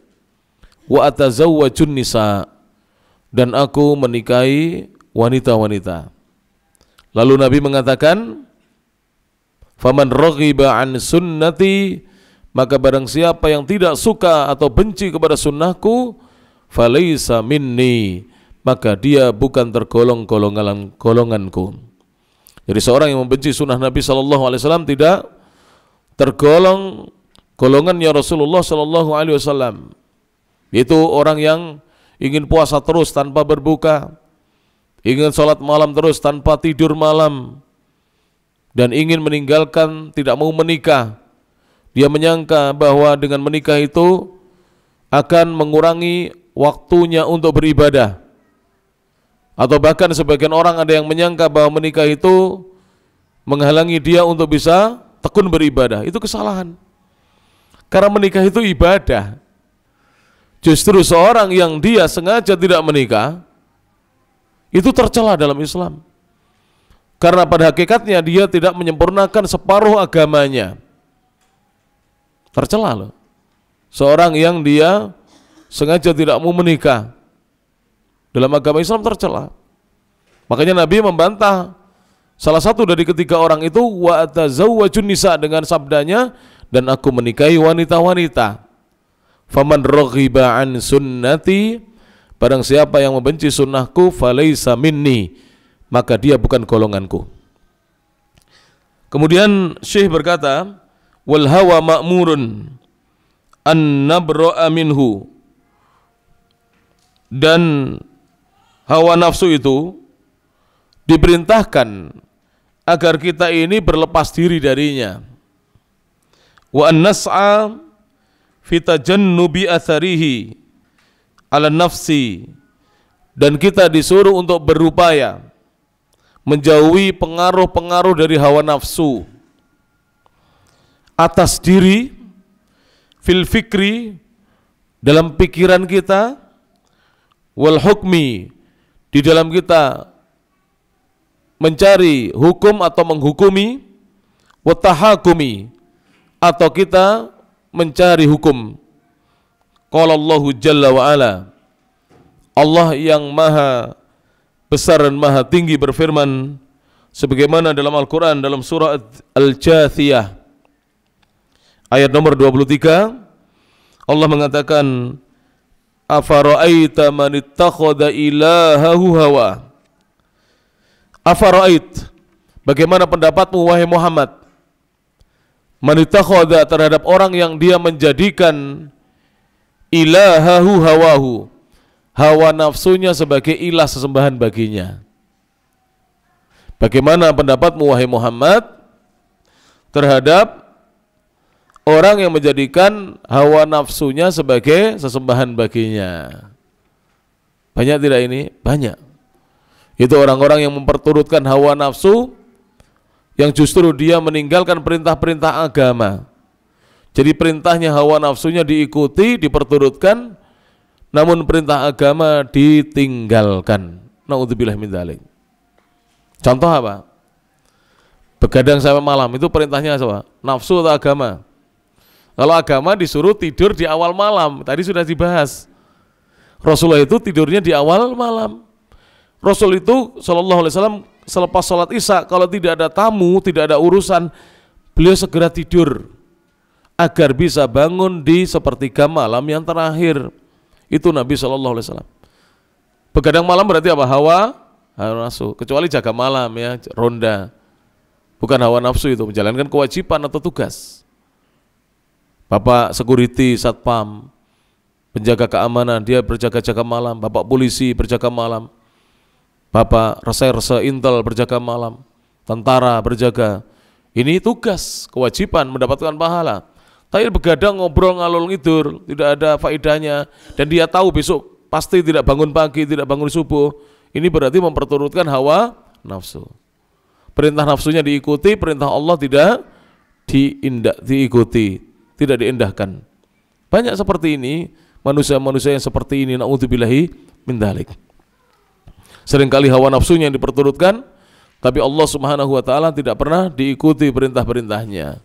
wa atazawwajun nisa, dan aku menikahi wanita-wanita. Lalu Nabi mengatakan faman raghiba an sunnati, maka barang siapa yang tidak suka atau benci kepada sunnahku, falaisa minni, maka dia bukan tergolong golonganku. Jadi seorang yang membenci sunnah Nabi SAW tidak tergolong golongannya Rasulullah SAW. Itu orang yang ingin puasa terus tanpa berbuka, ingin sholat malam terus tanpa tidur malam, dan ingin meninggalkan, tidak mau menikah. Dia menyangka bahwa dengan menikah itu akan mengurangi waktunya untuk beribadah. Atau bahkan sebagian orang ada yang menyangka bahwa menikah itu menghalangi dia untuk bisa tekun beribadah. Itu kesalahan. Karena menikah itu ibadah. Justru seorang yang dia sengaja tidak menikah, itu tercela dalam Islam. Karena pada hakikatnya dia tidak menyempurnakan separuh agamanya. Tercela loh. Seorang yang dia sengaja tidak mau menikah, dalam agama Islam tercela. Makanya Nabi membantah salah satu dari ketiga orang itu, wa atazawwajun nisa, dengan sabdanya, dan aku menikahi wanita-wanita. Faman raghiba an sunnati, barang siapa yang membenci sunnahku, falaisa minni, maka dia bukan golonganku. Kemudian Syekh berkata, wal hawa ma'murun an nabra'a minhu, dan hawa nafsu itu diperintahkan agar kita ini berlepas diri darinya. Wa an nas'a fi tajannubi atharihi ala nafsi, dan kita disuruh untuk berupaya menjauhi pengaruh-pengaruh dari hawa nafsu atas diri, fil fikri, dalam pikiran kita, wal hukmi, di dalam kita mencari hukum atau menghukumi, wa tahakumi, atau kita mencari hukum. Qala Allahu Jalla wa Ala, Allah yang maha besar dan maha tinggi berfirman sebagaimana dalam Al-Quran dalam surah Al-Jathiyah ayat nomor 23, Allah mengatakan, afara'aita man ittakhadha ilahahu hawa. Afara'ait, bagaimana pendapatmu wahai Muhammad, man ittakhadha, terhadap orang yang dia menjadikan ilahahu hawahu, hawa nafsunya sebagai ilah sesembahan baginya. Bagaimana pendapatmu wahai Muhammad terhadap orang yang menjadikan hawa nafsunya sebagai sesembahan baginya? Banyak tidak ini? Banyak. Itu orang-orang yang memperturutkan hawa nafsu, yang justru dia meninggalkan perintah-perintah agama. Jadi perintahnya hawa nafsunya diikuti, diperturutkan, namun perintah agama ditinggalkan. Na'udzubillah min dzalik. Contoh apa? Begadang sampai malam, itu perintahnya apa? Nafsu atau agama? Kalau agama disuruh tidur di awal malam, tadi sudah dibahas. Rasulullah itu tidurnya di awal malam. Rasul itu sallallahu alaihi wasallam selepas sholat isya, kalau tidak ada tamu, tidak ada urusan, beliau segera tidur agar bisa bangun di sepertiga malam yang terakhir. Itu Nabi sallallahu alaihi wasallam. Begadang malam berarti apa? Hawa nafsu, kecuali jaga malam ya, ronda. Bukan hawa nafsu, itu menjalankan kewajiban atau tugas. Bapak security, satpam, penjaga keamanan, dia berjaga-jaga malam. Bapak polisi berjaga malam. Bapak reserse intel berjaga malam. Tentara berjaga. Ini tugas, kewajiban, mendapatkan pahala. Tapi begadang ngobrol ngalul ngidur, tidak ada faedahnya, dan dia tahu besok pasti tidak bangun pagi, tidak bangun subuh. Ini berarti memperturutkan hawa nafsu. Perintah nafsunya diikuti, perintah Allah tidak diikuti, tidak diindahkan. Banyak seperti ini, manusia-manusia yang seperti ini, na'udzubillahi min dzalik. Seringkali hawa nafsunya yang diperturutkan, tapi Allah Subhanahu wa taala tidak pernah diikuti perintah-perintahnya.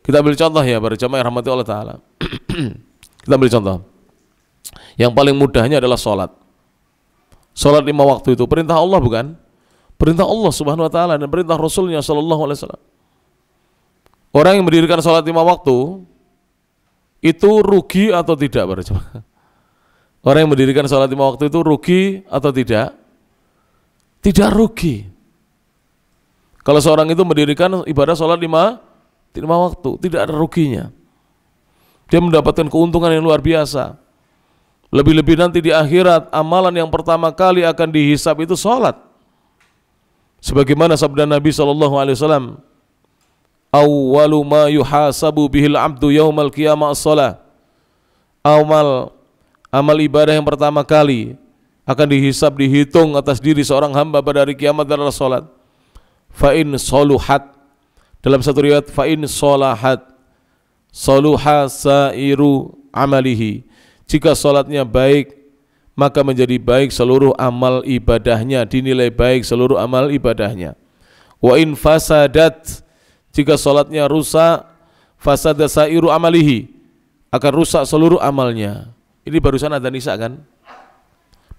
Kita ambil contoh ya, para jamaah yang rahmati Allah taala. Kita ambil contoh. Yang paling mudahnya adalah sholat. Sholat 5 waktu itu perintah Allah bukan? Perintah Allah Subhanahu wa taala dan perintah Rasulnya sallallahu alaihi wasallam. Orang yang mendirikan sholat 5 waktu itu rugi atau tidak, para jemaah? Orang yang mendirikan sholat 5 waktu itu rugi atau tidak? Tidak rugi. Kalau seorang itu mendirikan ibadah sholat 5 waktu, tidak ada ruginya. Dia mendapatkan keuntungan yang luar biasa. Lebih-lebih nanti di akhirat, amalan yang pertama kali akan dihisab itu sholat. Sebagaimana sabda Nabi SAW, awwalu ma yuhasabu bihil abdu yaumal qiyamah as-shalah. Amal ibadah yang pertama kali akan dihisab, dihitung atas diri seorang hamba pada hari kiamat adalah sholat. Fa in soluhat, dalam satu riwayat fa in solahat soluha sairu amalihi, jika sholatnya baik maka menjadi baik seluruh amal ibadahnya, dinilai baik seluruh amal ibadahnya. Wa in fasadat, jika sholatnya rusak, fasada sairu amalihi, akan rusak seluruh amalnya. Ini barusan adzan isya kan?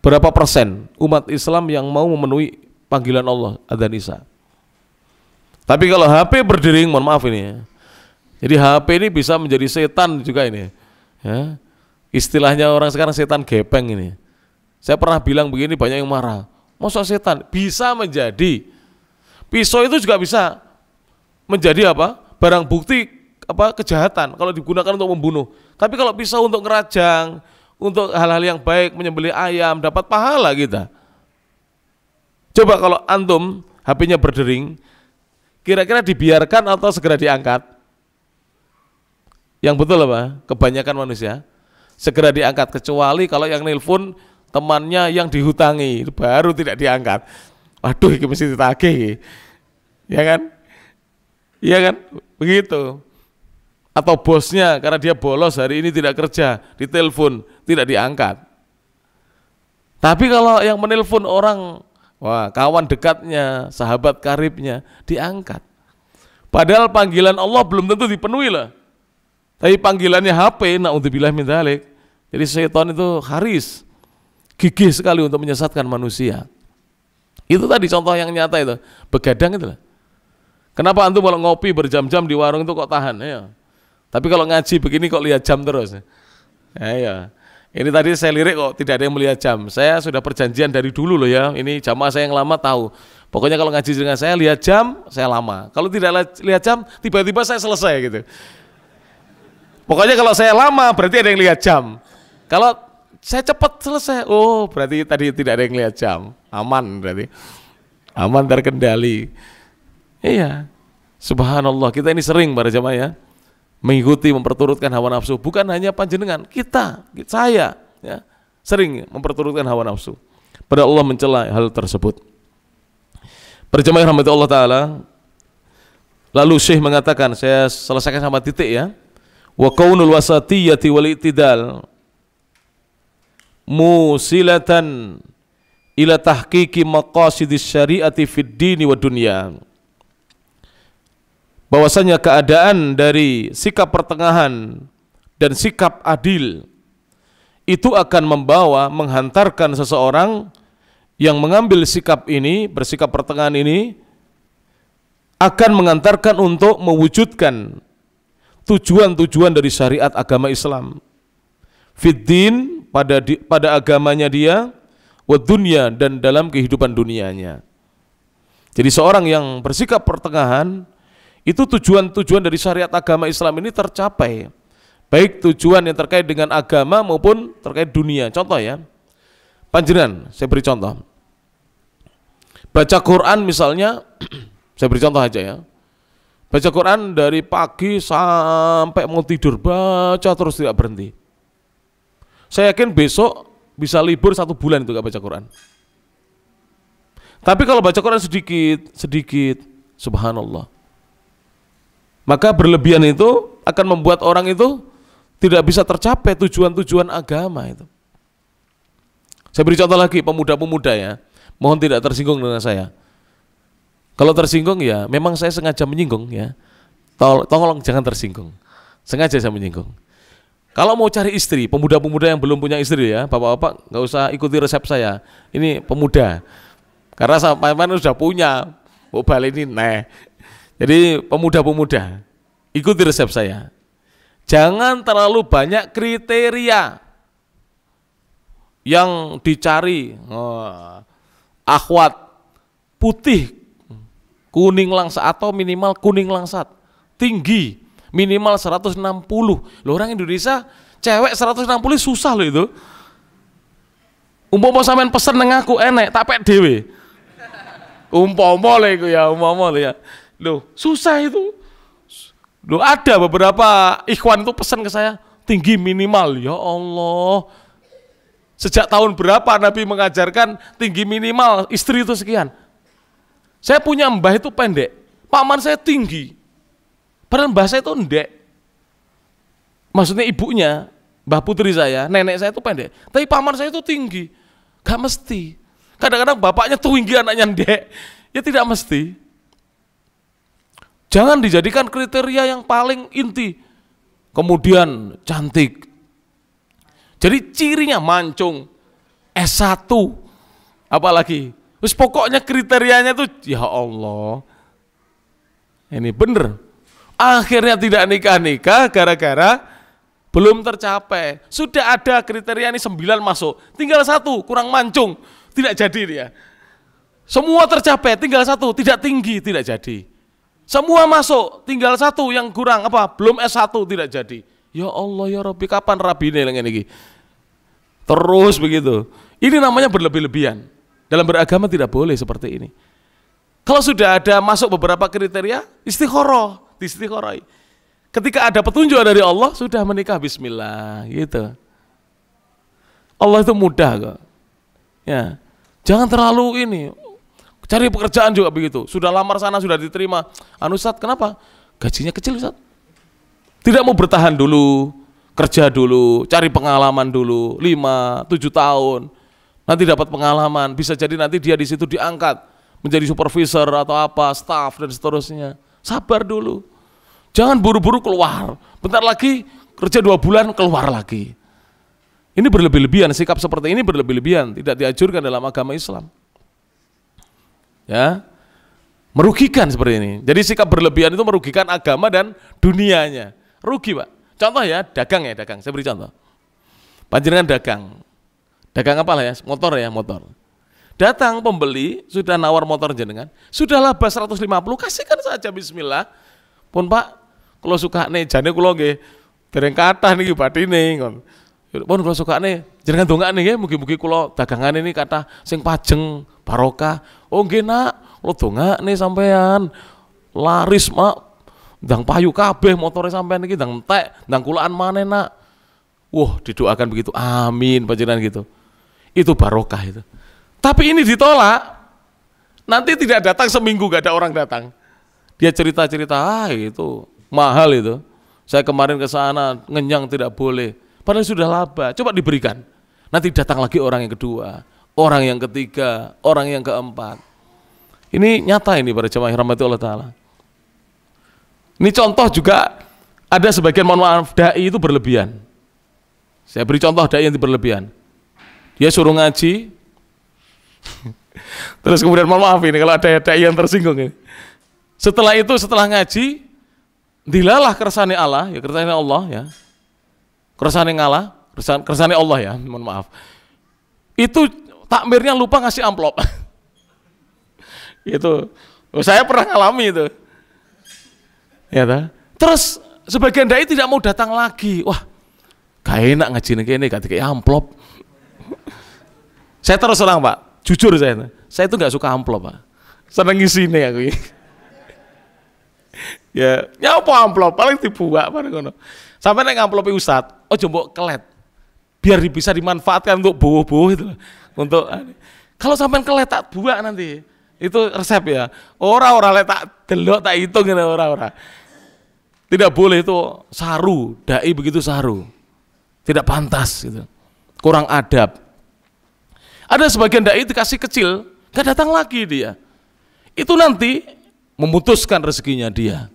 Berapa persen umat Islam yang mau memenuhi panggilan Allah adzan isya? Tapi kalau HP berdering, mohon maaf ini ya. Jadi HP ini bisa menjadi setan juga ini ya. Istilahnya orang sekarang setan gepeng ini. Saya pernah bilang begini, banyak yang marah. Masa setan? Bisa menjadi. Pisau itu juga bisa menjadi apa? Barang bukti apa? Kejahatan kalau digunakan untuk membunuh. Tapi kalau pisau untuk ngerajang, untuk hal-hal yang baik, menyembelih ayam, dapat pahala kita. Coba kalau antum HP-nya berdering, kira-kira dibiarkan atau segera diangkat? Yang betul apa? Kebanyakan manusia segera diangkat, kecuali kalau yang nelpon temannya yang dihutangi, baru tidak diangkat. Waduh, ini mesti ditagih, ya kan? Iya kan? Begitu. Atau bosnya karena dia bolos hari ini tidak kerja, ditelepon, tidak diangkat. Tapi kalau yang menelpon orang, wah, kawan dekatnya, sahabat karibnya, diangkat. Padahal panggilan Allah belum tentu dipenuhi lah. Tapi panggilannya HP, naudzubillah min dzalik. Jadi setan itu haris, gigih sekali untuk menyesatkan manusia. Itu tadi contoh yang nyata itu, begadang itu lah. Kenapa antum kalau ngopi berjam-jam di warung itu kok tahan? Ya. Tapi kalau ngaji begini kok lihat jam terus? Ya. Ini tadi saya lirik kok tidak ada yang melihat jam. Saya sudah perjanjian dari dulu loh ya. Ini jamaah saya yang lama tahu. Pokoknya kalau ngaji dengan saya lihat jam, saya lama. Kalau tidak lihat jam, tiba-tiba saya selesai gitu. Pokoknya kalau saya lama berarti ada yang lihat jam. Kalau saya cepat selesai, oh berarti tadi tidak ada yang lihat jam. Aman berarti. Aman terkendali. Iya. Subhanallah, kita ini sering para jamaah ya, mengikuti, memperturutkan hawa nafsu. Bukan hanya panjenengan, saya ya, sering memperturutkan hawa nafsu. Pada Allah mencela hal tersebut. Berjamaah rahmat Allah Ta'ala. Lalu Syekh mengatakan, saya selesaikan sama titik ya. Wa kaunul wasatiyati wal i'tidal musilatan ila tahqiqi maqasidis syariati fid dini wa dunya. Bahwasanya keadaan dari sikap pertengahan dan sikap adil itu akan menghantarkan seseorang yang mengambil sikap ini, bersikap pertengahan ini, akan mengantarkan untuk mewujudkan tujuan-tujuan dari syariat agama Islam. Fiddin, pada agamanya dia, wa dunya, dan dalam kehidupan dunianya. Jadi seorang yang bersikap pertengahan, itu tujuan-tujuan dari syariat agama Islam ini tercapai. Baik tujuan yang terkait dengan agama maupun terkait dunia. Contoh ya, panjenengan, saya beri contoh. Baca Quran misalnya, saya beri contoh aja ya. Baca Quran dari pagi sampai mau tidur, baca terus tidak berhenti. Saya yakin besok bisa libur 1 bulan itu gak baca Quran. Tapi kalau baca Quran sedikit, subhanallah, maka berlebihan itu akan membuat orang itu tidak bisa tercapai tujuan-tujuan agama itu. Saya beri contoh lagi, pemuda-pemuda ya. Mohon tidak tersinggung dengan saya. Kalau tersinggung ya memang saya sengaja menyinggung ya. Tolong jangan tersinggung. Sengaja saya menyinggung. Kalau mau cari istri, pemuda-pemuda yang belum punya istri ya, bapak-bapak nggak usah ikuti resep saya. Ini pemuda. Karena sampai-sampai sudah punya. Balik ini nah. Jadi pemuda-pemuda, ikuti resep saya. Jangan terlalu banyak kriteria yang dicari. Akhwat putih, kuning langsat atau minimal kuning langsat, tinggi, minimal 160. Loh, orang Indonesia cewek 160 susah loh itu. Umpama sampean pesen nang aku enek, tak pek dhewe. Umpama lho iku ya, umpama lho ya. Loh, susah itu. Loh, ada beberapa ikhwan itu pesan ke saya, tinggi minimal. Ya Allah. Sejak tahun berapa Nabi mengajarkan tinggi minimal istri itu sekian. Saya punya mbah itu pendek, paman saya tinggi. Padahal mbah saya itu ndek. Maksudnya ibunya, mbah putri saya, nenek saya itu pendek. Tapi paman saya itu tinggi. Gak mesti. Kadang-kadang bapaknya tinggi, anaknya ndek. Ya tidak mesti. Jangan dijadikan kriteria yang paling inti. Kemudian cantik. Jadi cirinya mancung, S1, apalagi. Terus pokoknya kriterianya tuh, ya Allah. Ini bener. Akhirnya tidak nikah-nikah gara-gara belum tercapai. Sudah ada kriteria ini 9 masuk, tinggal 1 kurang mancung, tidak jadi dia. Semua tercapai, tinggal 1 tidak tinggi, tidak jadi. Semua masuk, tinggal 1 yang kurang apa? Belum S1, tidak jadi. Ya Allah ya Rabbi, kapan rabine yang ini? Terus begitu. Ini namanya berlebih-lebihan. Dalam beragama tidak boleh seperti ini. Kalau sudah ada masuk beberapa kriteria, istikharah, diistikharahai. Ketika ada petunjuk dari Allah, sudah menikah bismillah, gitu. Allah itu mudah kok. Ya. Jangan terlalu ini. Cari pekerjaan juga begitu. Sudah lamar sana, sudah diterima. Anu Ustaz, kenapa? Gajinya kecil Ustaz. Tidak mau bertahan dulu, kerja dulu, cari pengalaman dulu, 5-7 tahun. Nanti dapat pengalaman, bisa jadi nanti dia di situ diangkat menjadi supervisor atau apa, staff dan seterusnya. sabar dulu. Jangan buru-buru keluar. Bentar lagi kerja 2 bulan keluar lagi. Ini berlebih-lebihan, sikap seperti ini berlebih-lebihan, tidak dianjurkan dalam agama Islam. Ya, merugikan seperti ini. Jadi sikap berlebihan itu merugikan agama dan dunianya. Rugi, Pak. Contoh ya, dagang ya, dagang. Saya beri contoh. Panjenengan dagang apa lah ya? Motor ya, motor. Datang pembeli, sudah nawar motor jenengan, sudah laba 150, kasihkan saja bismillah. Pun Pak, kalau suka nih, jane kula nggih dereng kathah niki bathine ngono. Pun kalau suka nih, jenengan dongakne nggih, mugi-mugi kula dagangan ini kathah sing pajeng, barokah. Oh nggih Nak, kula dongakne sampean. Laris Mak, ndang payu kabeh motore sampean iki ndang entek, ndang kulaan maneh Nak. Wah, didoakan begitu. Amin panjenengan gitu. Itu barokah itu. Tapi ini ditolak. Nanti tidak datang seminggu gak ada orang datang. Dia cerita-cerita, itu mahal itu. Saya kemarin ke sana ngenyang tidak boleh. Padahal sudah laba. Coba diberikan. Nanti datang lagi orang yang kedua, orang yang ketiga, orang yang keempat. Ini nyata ini para jemaah rahmati Allah Ta'ala. Ini contoh juga ada sebagian mohon maaf dai itu berlebihan. Saya beri contoh dai yang berlebihan. Dia suruh ngaji. Terus kemudian mohon maaf ini kalau ada dai yang tersinggung ini. Setelah itu setelah ngaji, dilalah kersane Allah, ya kersane Allah ya. Kersane ngalah, kersane Allah ya, mohon maaf. Itu takmirnya lupa ngasih amplop. Itu saya pernah ngalami itu. Ya ta? Terus sebagian dai tidak mau datang lagi. Wah, gak enak ngaji ini gak dikasih amplop. Saya terus terang Pak, jujur saya itu gak suka amplop Pak. Seneng ngisine aku. Ya, nyapa amplop paling dibuat bareng ngono. Sampai nek amplope Ustaz, ojo mbok kelet. Biar bisa dimanfaatkan untuk bowo-bowo itu. Untuk kalau sampean kelet tak buak nanti. Itu resep ya. Ora lek tak delok tak hitung ngene ora. Tidak boleh itu saru, dai begitu saru. Tidak pantas gitu. Kurang adab. Ada sebagian dai dikasih kecil, gak datang lagi dia. Itu nanti memutuskan rezekinya dia.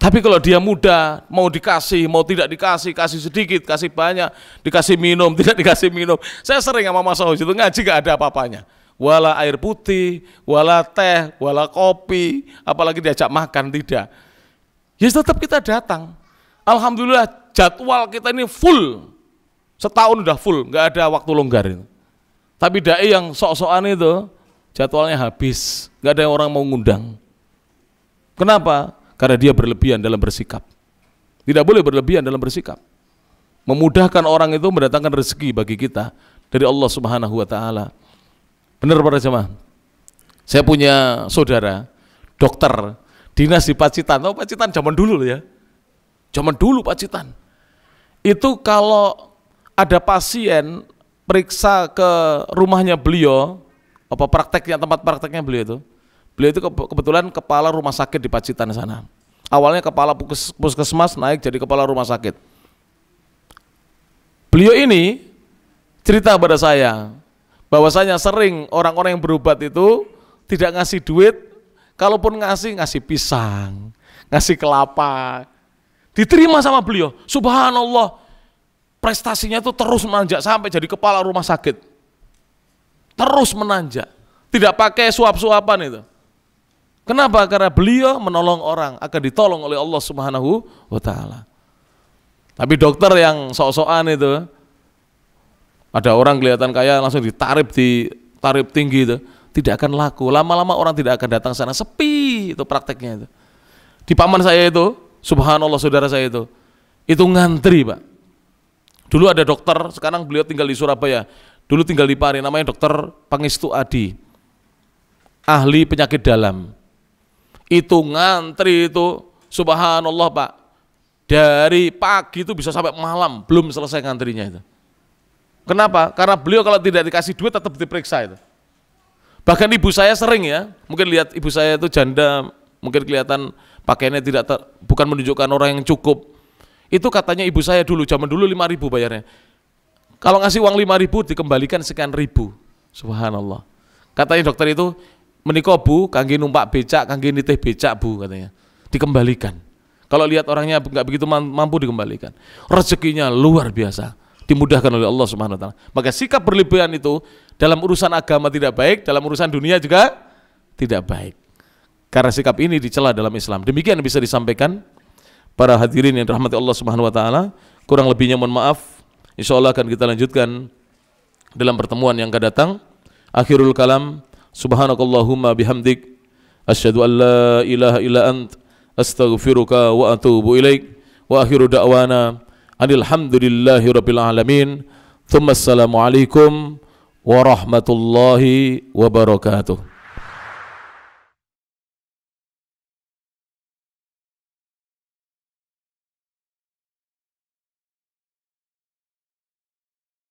Tapi kalau dia muda, mau dikasih, mau tidak dikasih, kasih sedikit, kasih banyak, dikasih minum, tidak dikasih minum. Saya sering sama Mas Aus itu ngaji gak ada apa-apanya. Wala air putih, wala teh, wala kopi, apalagi diajak makan, tidak. Ya tetap kita datang. Alhamdulillah jadwal kita ini full. Setahun udah full, gak ada waktu longgar itu. Tapi dai yang sok-sokan itu, jadwalnya habis, gak ada orang mau ngundang. Kenapa? Karena dia berlebihan dalam bersikap. Tidak boleh berlebihan dalam bersikap. Memudahkan orang itu mendatangkan rezeki bagi kita dari Allah Subhanahu wa Ta'ala. Benar para jemaah. Saya punya saudara dokter dinas di Pacitan. Tahu Pacitan zaman dulu ya. Zaman dulu Pacitan. Itu kalau ada pasien periksa ke rumahnya beliau, apa prakteknya, tempat prakteknya beliau itu kebetulan kepala rumah sakit di Pacitan sana. Awalnya kepala puskesmas naik jadi kepala rumah sakit. Beliau ini cerita pada saya bahwasanya sering orang-orang yang berobat itu tidak ngasih duit, kalaupun ngasih pisang, ngasih kelapa. Diterima sama beliau. Subhanallah, prestasinya itu terus menanjak sampai jadi kepala rumah sakit. Terus menanjak. Tidak pakai suap-suapan itu. Kenapa? Karena beliau menolong orang, akan ditolong oleh Allah Subhanahu wa Ta'ala. Tapi dokter yang sok-sokan itu, ada orang kelihatan kaya langsung ditarif tinggi itu, tidak akan laku. Lama-lama orang tidak akan datang sana, sepi itu prakteknya itu. Di paman saya itu, subhanallah saudara saya itu ngantri Pak. Dulu ada dokter, sekarang beliau tinggal di Surabaya. Dulu tinggal di Pari, namanya Dokter Pangestu Adi, ahli penyakit dalam. Itu ngantri itu, subhanallah Pak, dari pagi itu bisa sampai malam belum selesai ngantrinya itu. Kenapa? Karena beliau kalau tidak dikasih duit tetap diperiksa itu. Bahkan ibu saya sering ya, mungkin lihat ibu saya itu janda, mungkin kelihatan pakaiannya bukan menunjukkan orang yang cukup. Itu katanya ibu saya dulu, zaman dulu 5.000 bayarnya. Kalau ngasih uang 5.000 dikembalikan sekian ribu. Subhanallah. Katanya dokter itu, menika Bu, kangge numpak becak, kangge nitih becak Bu katanya. Dikembalikan. Kalau lihat orangnya nggak begitu mampu dikembalikan. Rezekinya luar biasa, dimudahkan oleh Allah Subhanahu wa taala. Maka sikap berlebihan itu dalam urusan agama tidak baik, dalam urusan dunia juga tidak baik. Karena sikap ini dicela dalam Islam. Demikian bisa disampaikan para hadirin yang dirahmati Allah Subhanahu wa taala. Kurang lebihnya mohon maaf. Insyaallah akan kita lanjutkan dalam pertemuan yang akan datang. Akhirul kalam, subhanakallahumma bihamdik, asyhadu an la ilaha illa ant, astaghfiruka wa atubu ilaik. Wa akhiru da'wana anil hamdulillahi rabbil alamin. Tsumma assalamu alaikum warahmatullahi wabarakatuh.